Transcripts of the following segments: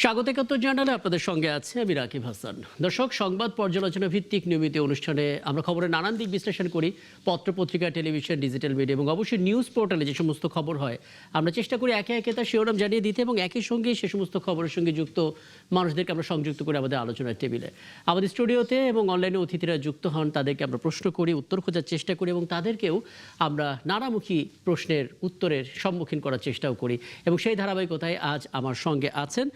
স্বাগত একাত্তর জানালে আপনাদের সঙ্গে আছে আমি রাকিব হাসান। দর্শক, সংবাদ পর্যালোচনা ভিত্তিক নিয়মিত অনুষ্ঠানে আমরা খবরের নানান দিক বিশ্লেষণ করি। পত্রপত্রিকা, টেলিভিশন, ডিজিটাল মিডিয়া এবং অবশ্যই নিউজ পোর্টালে যে সমস্ত খবর হয় আমরা চেষ্টা করি একে একে তার শিরোনাম জানিয়ে দিতে এবং একই সঙ্গে সে সমস্ত খবরের সঙ্গে যুক্ত মানুষদেরকে আমরা সংযুক্ত করি আমাদের আলোচনার টেবিলে। আমাদের স্টুডিওতে এবং অনলাইনে অতিথিরা যুক্ত হন, তাদেরকে আমরা প্রশ্ন করি, উত্তর খোঁজার চেষ্টা করি এবং তাদেরকেও আমরা নানামুখী প্রশ্নের উত্তরের সম্মুখীন করার চেষ্টাও করি। এবং সেই ধারাবাহিকতায় আজ আমার সঙ্গে আছেন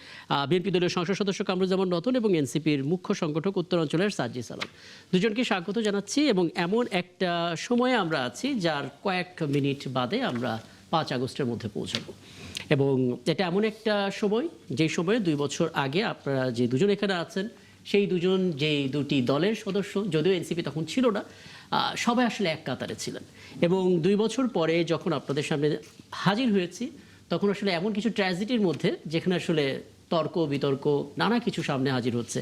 বিএনপি দলীয় সংসদ সদস্য কামরুজ্জামান রতন এবং এনসিপির মুখ্য সংগঠক উত্তরাঞ্চলের সার্জিস আলম। দুজনকে স্বাগত জানাচ্ছি এবং এমন একটা সময়ে আমরা আছি যার কয়েক মিনিট বাদে আমরা 5 আগস্টের মধ্যে পৌঁছাবো এবং এটা এমন একটা সময় যেই সময়ে 2 বছর আগে আপনারা যে দুজন এখানে আছেন সেই দুজন যেই দুটি দলের সদস্য, যদিও এনসিপি তখন ছিল না, সবাই আসলে এক কাতারে ছিলেন এবং 2 বছর পরে যখন আপনাদের সামনে হাজির হয়েছি তখন আসলে এমন কিছু ট্র্যাজেডির মধ্যে যেখানে আসলে তর্ক বিতর্ক নানা কিছু সামনে হাজির হচ্ছে।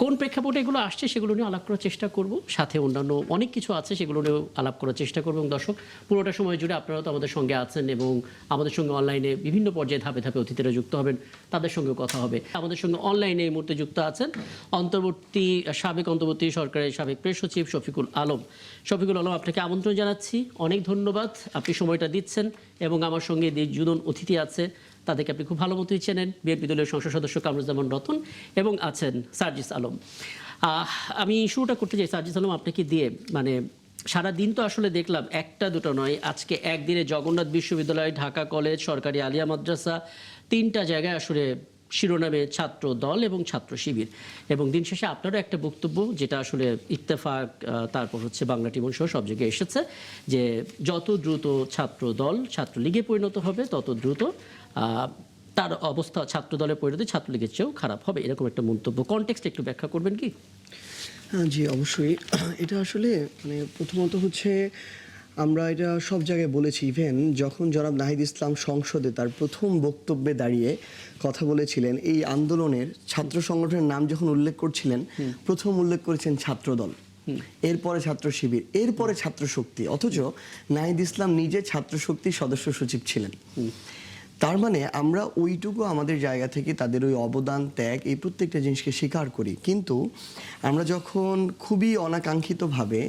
কোন প্রেক্ষাপটে এগুলো আসছে সেগুলো নিয়ে আলাপ করার চেষ্টা করব, সাথে অন্যান্য অনেক কিছু আছে সেগুলো নিয়েও আলাপ করার চেষ্টা করব। এবং দর্শক, পুরোটা সময় জুড়ে আপনারাও তো আমাদের সঙ্গে আছেন এবং আমাদের সঙ্গে অনলাইনে বিভিন্ন পর্যায়ে ধাপে ধাপে অতিথিরা যুক্ত হবেন, তাদের সঙ্গেও কথা হবে। আমাদের সঙ্গে অনলাইনে এই মুহূর্তে যুক্ত আছেন সাবেক অন্তর্বর্তী সরকারের সাবেক প্রেস সচিব শফিকুল আলম। শফিকুল আলম, আপনাকে আমন্ত্রণ জানাচ্ছি, অনেক ধন্যবাদ, আপনি সময়টা দিচ্ছেন। এবং আমার সঙ্গে দুজন অতিথি আছে, তাদেরকে আপনি খুব ভালো মতোই চেনেন, বিএনপি দলীয় সংসদ সদস্য কামরুজ্জামান রতন এবং আছেন সার্জিস আলম। আমি শুরুটা করতে চাই সার্জিস আলম আপনাকে দিয়ে। মানে সারা দিন তো আসলে দেখলাম একটা দুটো নয়, আজকে একদিনে জগন্নাথ বিশ্ববিদ্যালয়, ঢাকা কলেজ, সরকারি আলিয়া মাদ্রাসা, 3টা জায়গায় আসলে শিরোনামে ছাত্র দল এবং ছাত্র শিবির। এবং দিন শেষে আপনারও একটা বক্তব্য যেটা আসলে ইত্তেফাক, তারপর হচ্ছে বাংলা টিমন সহ সব জায়গায় এসেছে, যে যত দ্রুত ছাত্র দল ছাত্রলীগে পরিণত হবে তত দ্রুত তার অবস্থা ছাত্র দলের পরিণতি ছাত্রলীগের চেয়েও খারাপ হবে, এরকম একটা মন্তব্য। কনটেক্সট একটু ব্যাখ্যা করবেন কি? জি অবশ্যই। এটা আসলে মানে প্রথমত হচ্ছে আমরা এটা সব জায়গায় বলেছি, ইভেন যখন জনাব নাহিদ ইসলাম সংসদে তার প্রথম বক্তব্যে দাঁড়িয়ে কথা বলেছিলেন, এই আন্দোলনের ছাত্র সংগঠনের নাম যখন উল্লেখ করছিলেন, প্রথম উল্লেখ করেছেন ছাত্রদল, এরপরে ছাত্র শিবির, এরপরে ছাত্র শক্তি। অথচ নাহিদ ইসলাম নিজে ছাত্র শক্তির সদস্য সচিব ছিলেন। তার মানে আমরা ওইটুকু আমাদের জায়গা থেকে তাদের ওই অবদান, ত্যাগ, এই প্রত্যেকটা জিনিসকে স্বীকার করি। কিন্তু আমরা যখন খুবই অনাকাঙ্ক্ষিতভাবে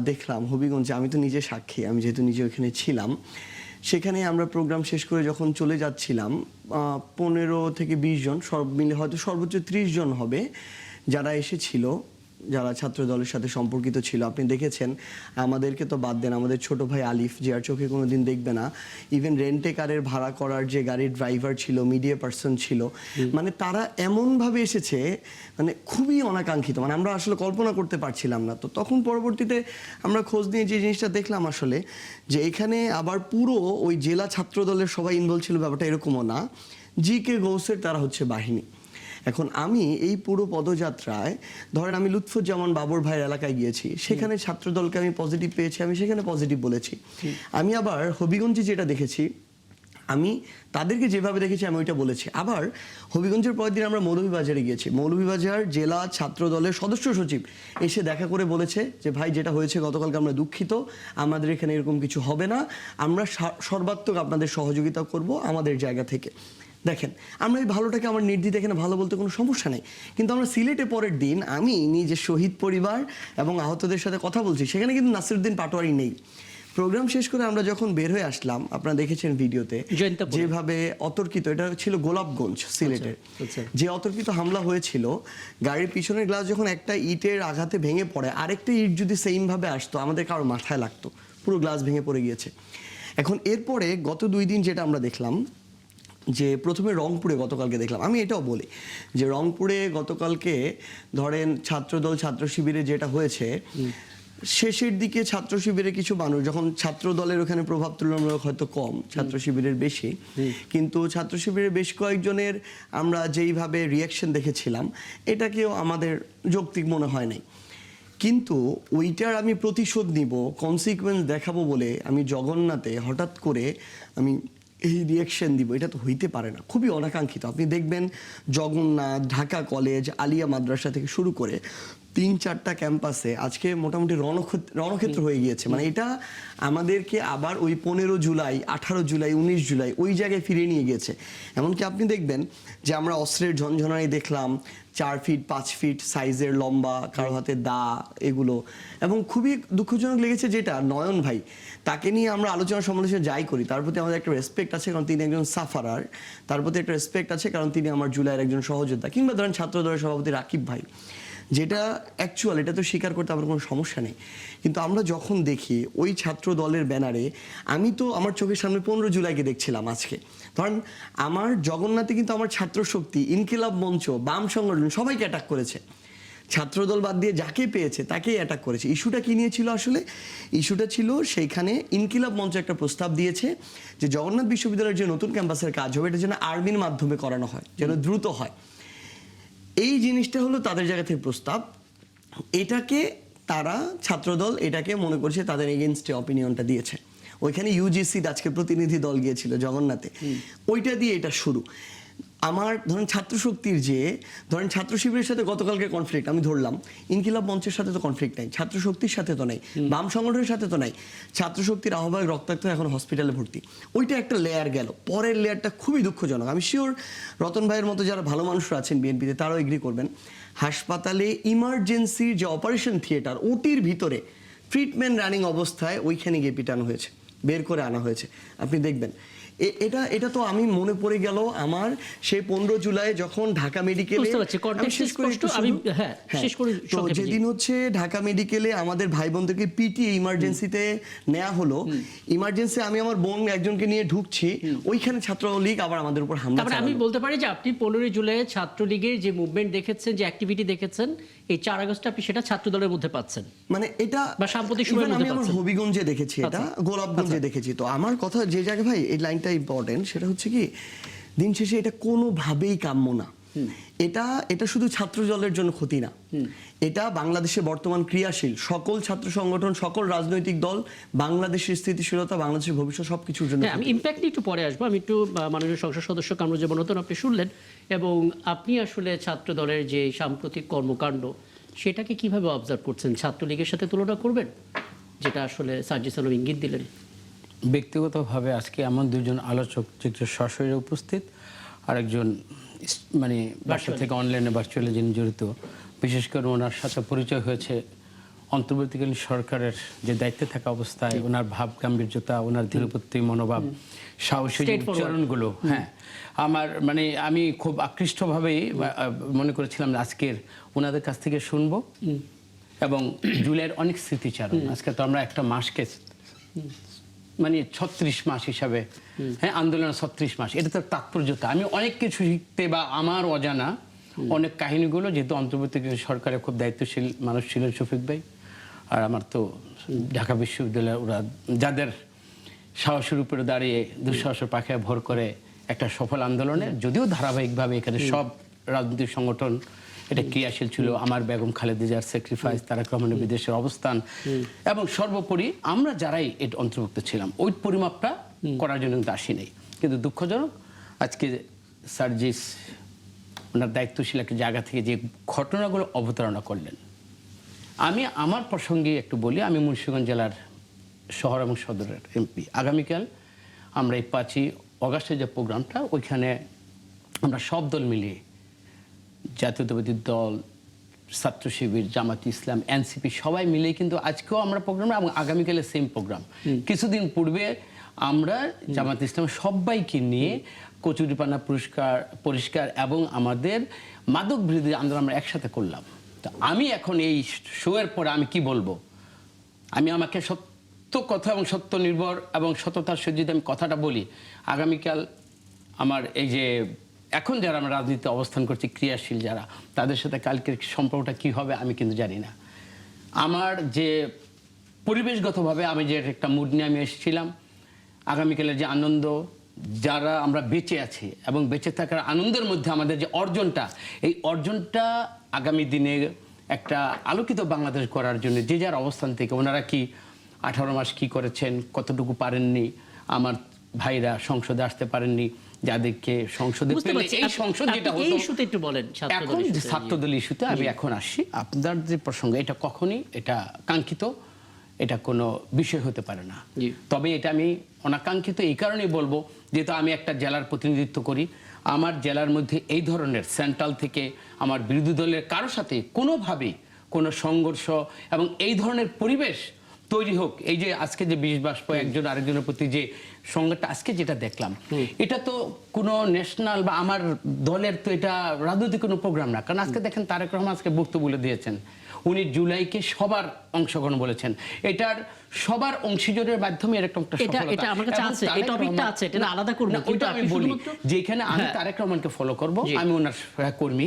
দেখলাম হবিগঞ্জে, আমি তো নিজে সাক্ষী, আমি যেহেতু নিজে ওখানে ছিলাম, সেখানে আমরা প্রোগ্রাম শেষ করে যখন চলে যাচ্ছিলাম 15 থেকে 20 জন, সব মিলে হয়তো সর্বোচ্চ 30 জন হবে যারা এসেছিল, যারা ছাত্র দলের সাথে সম্পর্কিত ছিল। আপনি দেখেছেন, আমাদেরকে তো বাদ দেন, আমাদের ছোট ভাই আলিফ, যে আর চোখে কোনো দিন দেখবে না, ইভেন রেন্টে কারের ভাড়া করার যে গাড়ির ড্রাইভার ছিল, মিডিয়া পার্সন ছিল, মানে তারা এমনভাবে এসেছে, মানে খুবই অনাকাঙ্ক্ষিত, মানে আমরা আসলে কল্পনা করতে পারছিলাম না। তো তখন পরবর্তীতে আমরা খোঁজ নিয়ে যে জিনিসটা দেখলাম আসলে, যে এখানে আবার পুরো ওই জেলা ছাত্র দলের সবাই ইনভলভ ছিল, ব্যাপারটা এরকমও না। জি.কে. গৌসের তারা হচ্ছে বাহিনী। এখন আমি এই পুরো পদযাত্রায়, ধরেন আমি লুৎফুজ্জামান বাবর ভাইয়ের এলাকায় গিয়েছি, সেখানে ছাত্রদলকে আমি পজিটিভ পেয়েছি, আমি সেখানে পজিটিভ বলেছি। আমি আবার হবিগঞ্জে যেটা দেখেছি, আমি তাদেরকে যেভাবে দেখেছি আমি ওইটা বলেছি। আবার হবিগঞ্জের পরের দিন আমরা মৌলভীবাজারে গিয়েছি, মৌলভীবাজার জেলা ছাত্র দলের সদস্য সচিব এসে দেখা করে বলেছে যে ভাই, যেটা হয়েছে গতকালকে আমরা দুঃখিত, আমাদের এখানে এরকম কিছু হবে না, আমরা সর্বাত্মক আপনাদের সহযোগিতা করব আমাদের জায়গা থেকে। দেখেন, আমরা এই ভালোটাকে আমার নির্দ্বিধায় এখানে ভালো বলতে কোনো সমস্যা নেই। কিন্তু আমরা সিলেটে পরের দিন আমি নিজে শহীদ পরিবার এবং আহতদের সাথে কথা বলছি, সেখানে কিন্তু নাসিরউদ্দিন পাটোয়ারি নেই। প্রোগ্রাম শেষ করে আমরা যখন বের হয়ে আসলাম, আপনারা দেখেছেন ভিডিওতে যেভাবে অতর্কিত, এটা ছিল গোলাপগঞ্জ সিলেটের, যে অতর্কিত হামলা হয়েছিল, গাড়ির পিছনের গ্লাস যখন একটা ইটের আঘাতে ভেঙে পড়ে, আরেকটা ইট যদি সেইমভাবে আসতো আমাদের কারো মাথায় লাগতো, পুরো গ্লাস ভেঙে পড়ে গিয়েছে। এখন এরপরে গত 2 দিন যেটা আমরা দেখলাম, যে প্রথমে রংপুরে গতকালকে দেখলাম, আমি এটাও বলি যে রংপুরে গতকালকে ধরেন ছাত্রদল ছাত্র শিবিরে যেটা হয়েছে, শেষের দিকে ছাত্র শিবিরে কিছু মানুষ, যখন ছাত্র দলের ওখানে প্রভাব তুলনামূলক হয়তো কম, ছাত্র শিবিরের বেশি, কিন্তু ছাত্র শিবিরের বেশ কয়েকজনের আমরা যেইভাবে রিয়াকশন দেখেছিলাম, এটাকেও আমাদের যৌক্তিক মনে হয় নাই। কিন্তু ওইটার আমি প্রতিশোধ নিব, কনসিকুয়েন্স দেখাবো বলে আমি জগন্নাথে হঠাৎ করে আমি এই রিয়াকশন দিব, এটা তো হইতে পারে না, খুবই অনাকাঙ্ক্ষিত। আপনি দেখবেন জগন্নাথ, ঢাকা কলেজ, আলিয়া মাদ্রাসা থেকে শুরু করে 3-4টা ক্যাম্পাসে আজকে মোটামুটি রণক্ষেত্র হয়ে গিয়েছে। মানে এটা আমাদেরকে আবার ওই 15 জুলাই, 18 জুলাই, 19 জুলাই ওই জায়গায় ফিরিয়ে নিয়ে গিয়েছে। এমনকি আপনি দেখবেন যে আমরা অস্ত্রের ঝনঝনানি দেখলাম, 4 ফিট 5 ফিট সাইজের লম্বা, কারো হাতে দা, এগুলো। এবং খুবই দুঃখজনক লেগেছে যেটা নয়ন ভাই, তাকে নিয়ে আমরা আলোচনা সমালোচনা যাই করি, তার প্রতি আমাদের একটা রেসপেক্ট আছে কারণ তিনি একজন সাফারার, তার প্রতি একটা রেসপেক্ট আছে কারণ তিনি আমার জুলাইয়ের একজন সহযোদ্ধা। কিংবা ধরেন ছাত্র দলের সভাপতি রাকিব ভাই, যেটা অ্যাকচুয়াল, এটা তো স্বীকার করতে আমার কোনো সমস্যা নেই। কিন্তু আমরা যখন দেখি ওই ছাত্র দলের ব্যানারে, আমি তো আমার চোখের সামনে 15 জুলাইকে দেখছিলাম আজকে। ধরেন আমার জগন্নাথে কিন্তু আমার ছাত্র শক্তি, ইনকিলাব মঞ্চ, বাম সংগঠন সবাইকে অ্যাটাক করেছে। ছাত্রদল বাদ দিয়ে যাকে পেয়েছে তাকেই অ্যাটাক করেছে। ইস্যুটা কি নিয়েছিল আসলে? ইস্যুটা ছিল সেইখানে ইনকিলাব মঞ্চ একটা প্রস্তাব দিয়েছে যে জগন্নাথ বিশ্ববিদ্যালয়ের যে নতুন ক্যাম্পাসের কাজ হবে এটা যেন আর্মির মাধ্যমে করানো হয়, যেন দ্রুত হয়। এই জিনিসটা হলো তাদের জায়গা থেকে প্রস্তাব। এটাকে তারা ছাত্রদল এটাকে মনে করছে তাদের এগেনস্টে অপিনিয়নটা দিয়েছে। ওইখানে ইউজিসির আজকে প্রতিনিধি দল গিয়েছিল জগন্নাথে, ওইটা দিয়ে এটা শুরু। আমার ধরেন ছাত্র শক্তির যে ধরেন ছাত্র শিবিরের সাথে গতকালকে কনফ্লিক্ট আমি ধরলাম, ইনকিলাব মঞ্চের সাথে তো কনফ্লিক্ট নাই, ছাত্র শক্তির সাথে তো নাই, বাম সংগঠনের সাথে তো নাই। ছাত্র শক্তির আহ্বায়ক রক্তাক্ত এখন হসপিটালে ভর্তি, ওইটা একটা লেয়ার গেল। পরের লেয়ারটা খুবই দুঃখজনক। আমি শিওর রতন ভাইয়ের মতো যারা ভালো মানুষরা আছেন বিএনপিতে তারাও এগ্রি করবেন। হাসপাতালে ইমার্জেন্সির যে অপারেশন থিয়েটার, ওটির ভিতরে ট্রিটমেন্ট রানিং অবস্থায় ওইখানে গিয়ে পিটানো হয়েছে, বের করে আনা হয়েছে। আপনি দেখবেন এটা তো আমি মনে পড়ে গেল আমার সেই 15 জুলাই যখন ঢাকা মেডিকেলে, যেদিন হচ্ছে ঢাকা মেডিকেলে আমাদের ভাই বোনদেরকে পিটিয়ে ইমার্জেন্সিতে নেওয়া হলো। ইমার্জেন্সি আমি আমার বোন একজনকে নিয়ে ঢুকছি, ওইখানে ছাত্রলীগ আবার আমাদের উপর হামলা চালালো। আমি বলতে পারি যে আপনি 15 জুলাই ছাত্রলীগের যে মুভমেন্ট দেখেছেন, যে অ্যাক্টিভিটি দেখেছেন, এই 4 আগস্টে আপনি সেটা ছাত্র দলের মধ্যে পাচ্ছেন। মানে এটা বা সাম্প্রতিক সময়ের মধ্যে আমি আমার হবিগঞ্জে দেখেছি, এটা গোলাপগঞ্জে দেখেছি। তো আমার কথা যে জায়গায় ভাই এই লাইনটা ইম্পর্টেন্ট, সেটা হচ্ছে কি দিন শেষে এটা কোনোভাবেই কাম্য না। এটা শুধু ছাত্র দলের জন্য ক্ষতি না, এটা বাংলাদেশে বর্তমান ক্রিয়াশীল সকল ছাত্র সংগঠন, সকল রাজনৈতিক দল, বাংলাদেশের স্থিতিশীলতা, বাংলাদেশের ভবিষ্যৎ সবকিছুর জন্য। আমি ইম্প্যাক্ট নিয়ে একটু পরে আসবো। আমি একটু মাননীয় সংসদ সদস্য কামরুজ্জামান নতুন আপনি শুনলেন, এবং আপনি আসলে ছাত্র দলের যে সাম্প্রতিক কর্মকাণ্ড সেটাকে কিভাবে অবজার্ভ করছেন? ছাত্রলীগের সাথে তুলনা করবেন, যেটা আসলে সার্জিস আলম ইঙ্গিত দিলেন? ব্যক্তিগতভাবে আজকে এমন দুজন আলোচক, যে সশরীরে উপস্থিত, আর একজন মানে বাসা থেকে অনলাইনে ভার্চুয়ালি যিনি জড়িত, বিশেষ করে ওনার সাথে পরিচয় হয়েছে অন্তর্বর্তীকালীন সরকারের যে দায়িত্বে থাকা অবস্থায়। ওনার ভাব গাম্ভীর্যতা, ওনার ধীরপ্রত্যয়ী মনোভাব, সাহসী উচ্চারণগুলো, হ্যাঁ, আমার মানে আমি খুব আকৃষ্টভাবেই মনে করেছিলাম আজকের ওনাদের কাছ থেকে শুনবো। এবং জুলাইয়ের অনেক স্মৃতিচারণ, আজকে তো আমরা একটা মাসকে মানে 36 মাস হিসাবে, হ্যাঁ, আন্দোলনের 36 মাস, এটা তো তাৎপর্যতা। আমি অনেক কিছু শিখতে বা আমার অজানা অনেক কাহিনীগুলো, যেহেতু অন্তর্বর্তীকালীন সরকারের খুব দায়িত্বশীল মানুষ ছিলেন শফিক ভাই, আর আমার তো ঢাকা বিশ্ববিদ্যালয়ে ওরা যাদের সাহসের উপরে দাঁড়িয়ে দুঃসাহসের পাখায় ভর করে একটা সফল আন্দোলনে, যদিও ধারাবাহিকভাবে এখানে সব রাজনৈতিক সংগঠন এটা ক্রিয়াশীল ছিল। আমার বেগম খালেদা জিয়ার স্যাক্রিফাইস, তারেক রহমানের বিদেশের অবস্থান, এবং সর্বোপরি আমরা যারাই এটা অন্তর্ভুক্ত ছিলাম ওই পরিমাপটা করার জন্য কিন্তু আসি নাই। কিন্তু দুঃখজনক আজকে সার্জিস ওনার দায়িত্বশীল একটা জায়গা থেকে যে ঘটনাগুলো অবতারণা করলেন। আমি আমার প্রসঙ্গে একটু বলি, আমি মুন্সিগঞ্জ জেলার শহর এবং সদরের এমপি। আগামীকাল আমরা এই 5ই অগাস্টের যে প্রোগ্রামটা, ওইখানে আমরা সব দল মিলিয়ে, জাতীয়তাবাদী দল, ছাত্র শিবির, জামাত ইসলাম, এনসিপি সবাই মিলে কিন্তু আজকেও আমরা প্রোগ্রাম, এবং আগামীকালে সেম প্রোগ্রাম। কিছুদিন পূর্বে আমরা জামাত ইসলাম সবাইকে নিয়ে কচুরিপানা পরিষ্কার এবং আমাদের মাদক বিরোধী আন্দোলন আমরা একসাথে করলাম। তো আমি এখন এই শোয়ের পরে আমি কি বলবো, আমাকে সত্য কথা এবং সত্য নির্ভর এবং সততার সহিত যদি আমি কথাটা বলি, আগামীকাল আমার এই যে এখন যারা আমরা রাজনীতিতে অবস্থান করছি, ক্রিয়াশীল যারা, তাদের সাথে কালকের সম্পর্কটা কি হবে আমি কিন্তু জানি না। আমার যে পরিবেশগতভাবে আমি যে একটা মুড নিয়ে আমি এসেছিলাম, আগামীকালের যে আনন্দ, যারা আমরা বেঁচে আছি এবং বেঁচে থাকার আনন্দের মধ্যে আমাদের যে অর্জনটা, এই অর্জনটা আগামী দিনে একটা আলোকিত বাংলাদেশ করার জন্য যে যার অবস্থান থেকে, ওনারা কি 18 মাস কি করেছেন, কতটুকু পারেননি, আমার ভাইরা সংসদে আসতে পারেননি, যাদেরকে সংসদে বুঝতে পেলে পারছি। এই সংসদ যেটা আপনি এই হতো ইস্যুতে একটু বলেন, এখন ছাত্রদল ইস্যুতে আমি এখন আসছি। আপনার যে প্রসঙ্গ, এটা কখনই এটা কাঙ্ক্ষিত, এটা কোনো বিষয় হতে পারে না। জি। তবে এটা আমি অনাকাঙ্ক্ষিত এই কারণেই বলবো, যেহেতু আমি একটা জেলার প্রতিনিধিত্ব করি, আমার জেলার মধ্যে এই ধরনের সেন্ট্রাল থেকে আমার বিরোধী দলের কারোর সাথে কোনোভাবেই কোনো সংঘর্ষ এবং এই ধরনের পরিবেশ তৈরি হোক, এই যে আজকে যে বিষ বাষ্প একজন আরেকজনের প্রতি যে সংঘাতটা আজকে যেটা দেখলাম, এটা তো কোনো ন্যাশনাল বা আমার দলের তো এটা রাজনৈতিক কোনো প্রোগ্রাম না। কারণ আজকে দেখেন তারেক রহমান আজকে বক্তব্য বলে দিয়েছেন, উনি জুলাইকে সবার অংশগ্রহণ বলেছেন, এটার সবার অংশীজনের মাধ্যমে এরকম একটা সফলতা। এটা আমার কাছে এবং আছে, এই তারেক টপিকটা রহমান- আছে, এটা আলাদা করব, না, কিন্তু ওটা আমি আপনি বলি শুধুমাত্র- যেখানে আমি হ্যাঁ। তারেক রহমানকে ফলো করব, জি। আমি ওনার কর্মী,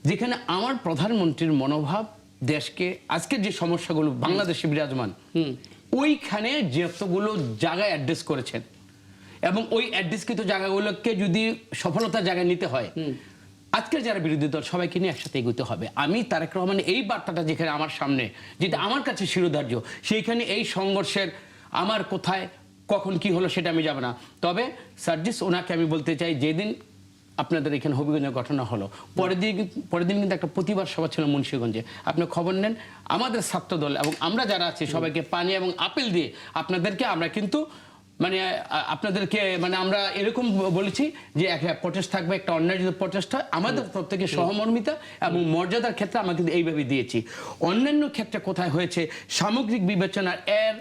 যেখানে আমার প্রধানমন্ত্রীর মনোভাব দেশকে আজকের যে সমস্যাগুলো বাংলাদেশে বিরাজমান, ওইখানে যতগুলো জায়গায় অ্যাড্রেস করেছেন এবং ওই অ্যাড্রেসকৃত জায়গাগুলোকে যদি সফলতার জায়গায় নিতে হয়, আজকের যারা বিরোধী দল সবাইকে নিয়ে একসাথে এগোতে হবে। আমি তারেক রহমান এই বার্তাটা যেখানে আমার সামনে, যেটা আমার কাছে শিরোধার্য, সেইখানে এই সংঘর্ষের আমার কোথায় কখন কি হলো সেটা আমি যাব না। তবে সার্জিস ওনাকে আমি বলতে চাই, যেদিন আপনাদের এখানে হবিগঞ্জের ঘটনা হলো, পরের দিন কিন্তু একটা প্রতিবাদ সভা ছিল মুন্সিগঞ্জে। আপনি খবর নেন, আমাদের ছাত্রদল এবং আমরা যারা আছি সবাইকে পানি এবং আপেল দিয়ে আপনাদেরকে আমরা কিন্তু আপনাদেরকে আমরা এরকম বলেছি যে একটা প্রচেষ্টা থাকবে, একটা অন্যায় যদি প্রচেষ্টা আমাদের তরফ থেকে সহমর্মিতা এবং মর্যাদার ক্ষেত্রে আমরা কিন্তু এইভাবে দিয়েছি। অন্যান্য ক্ষেত্রে কোথায় হয়েছে সামগ্রিক বিবেচনার এর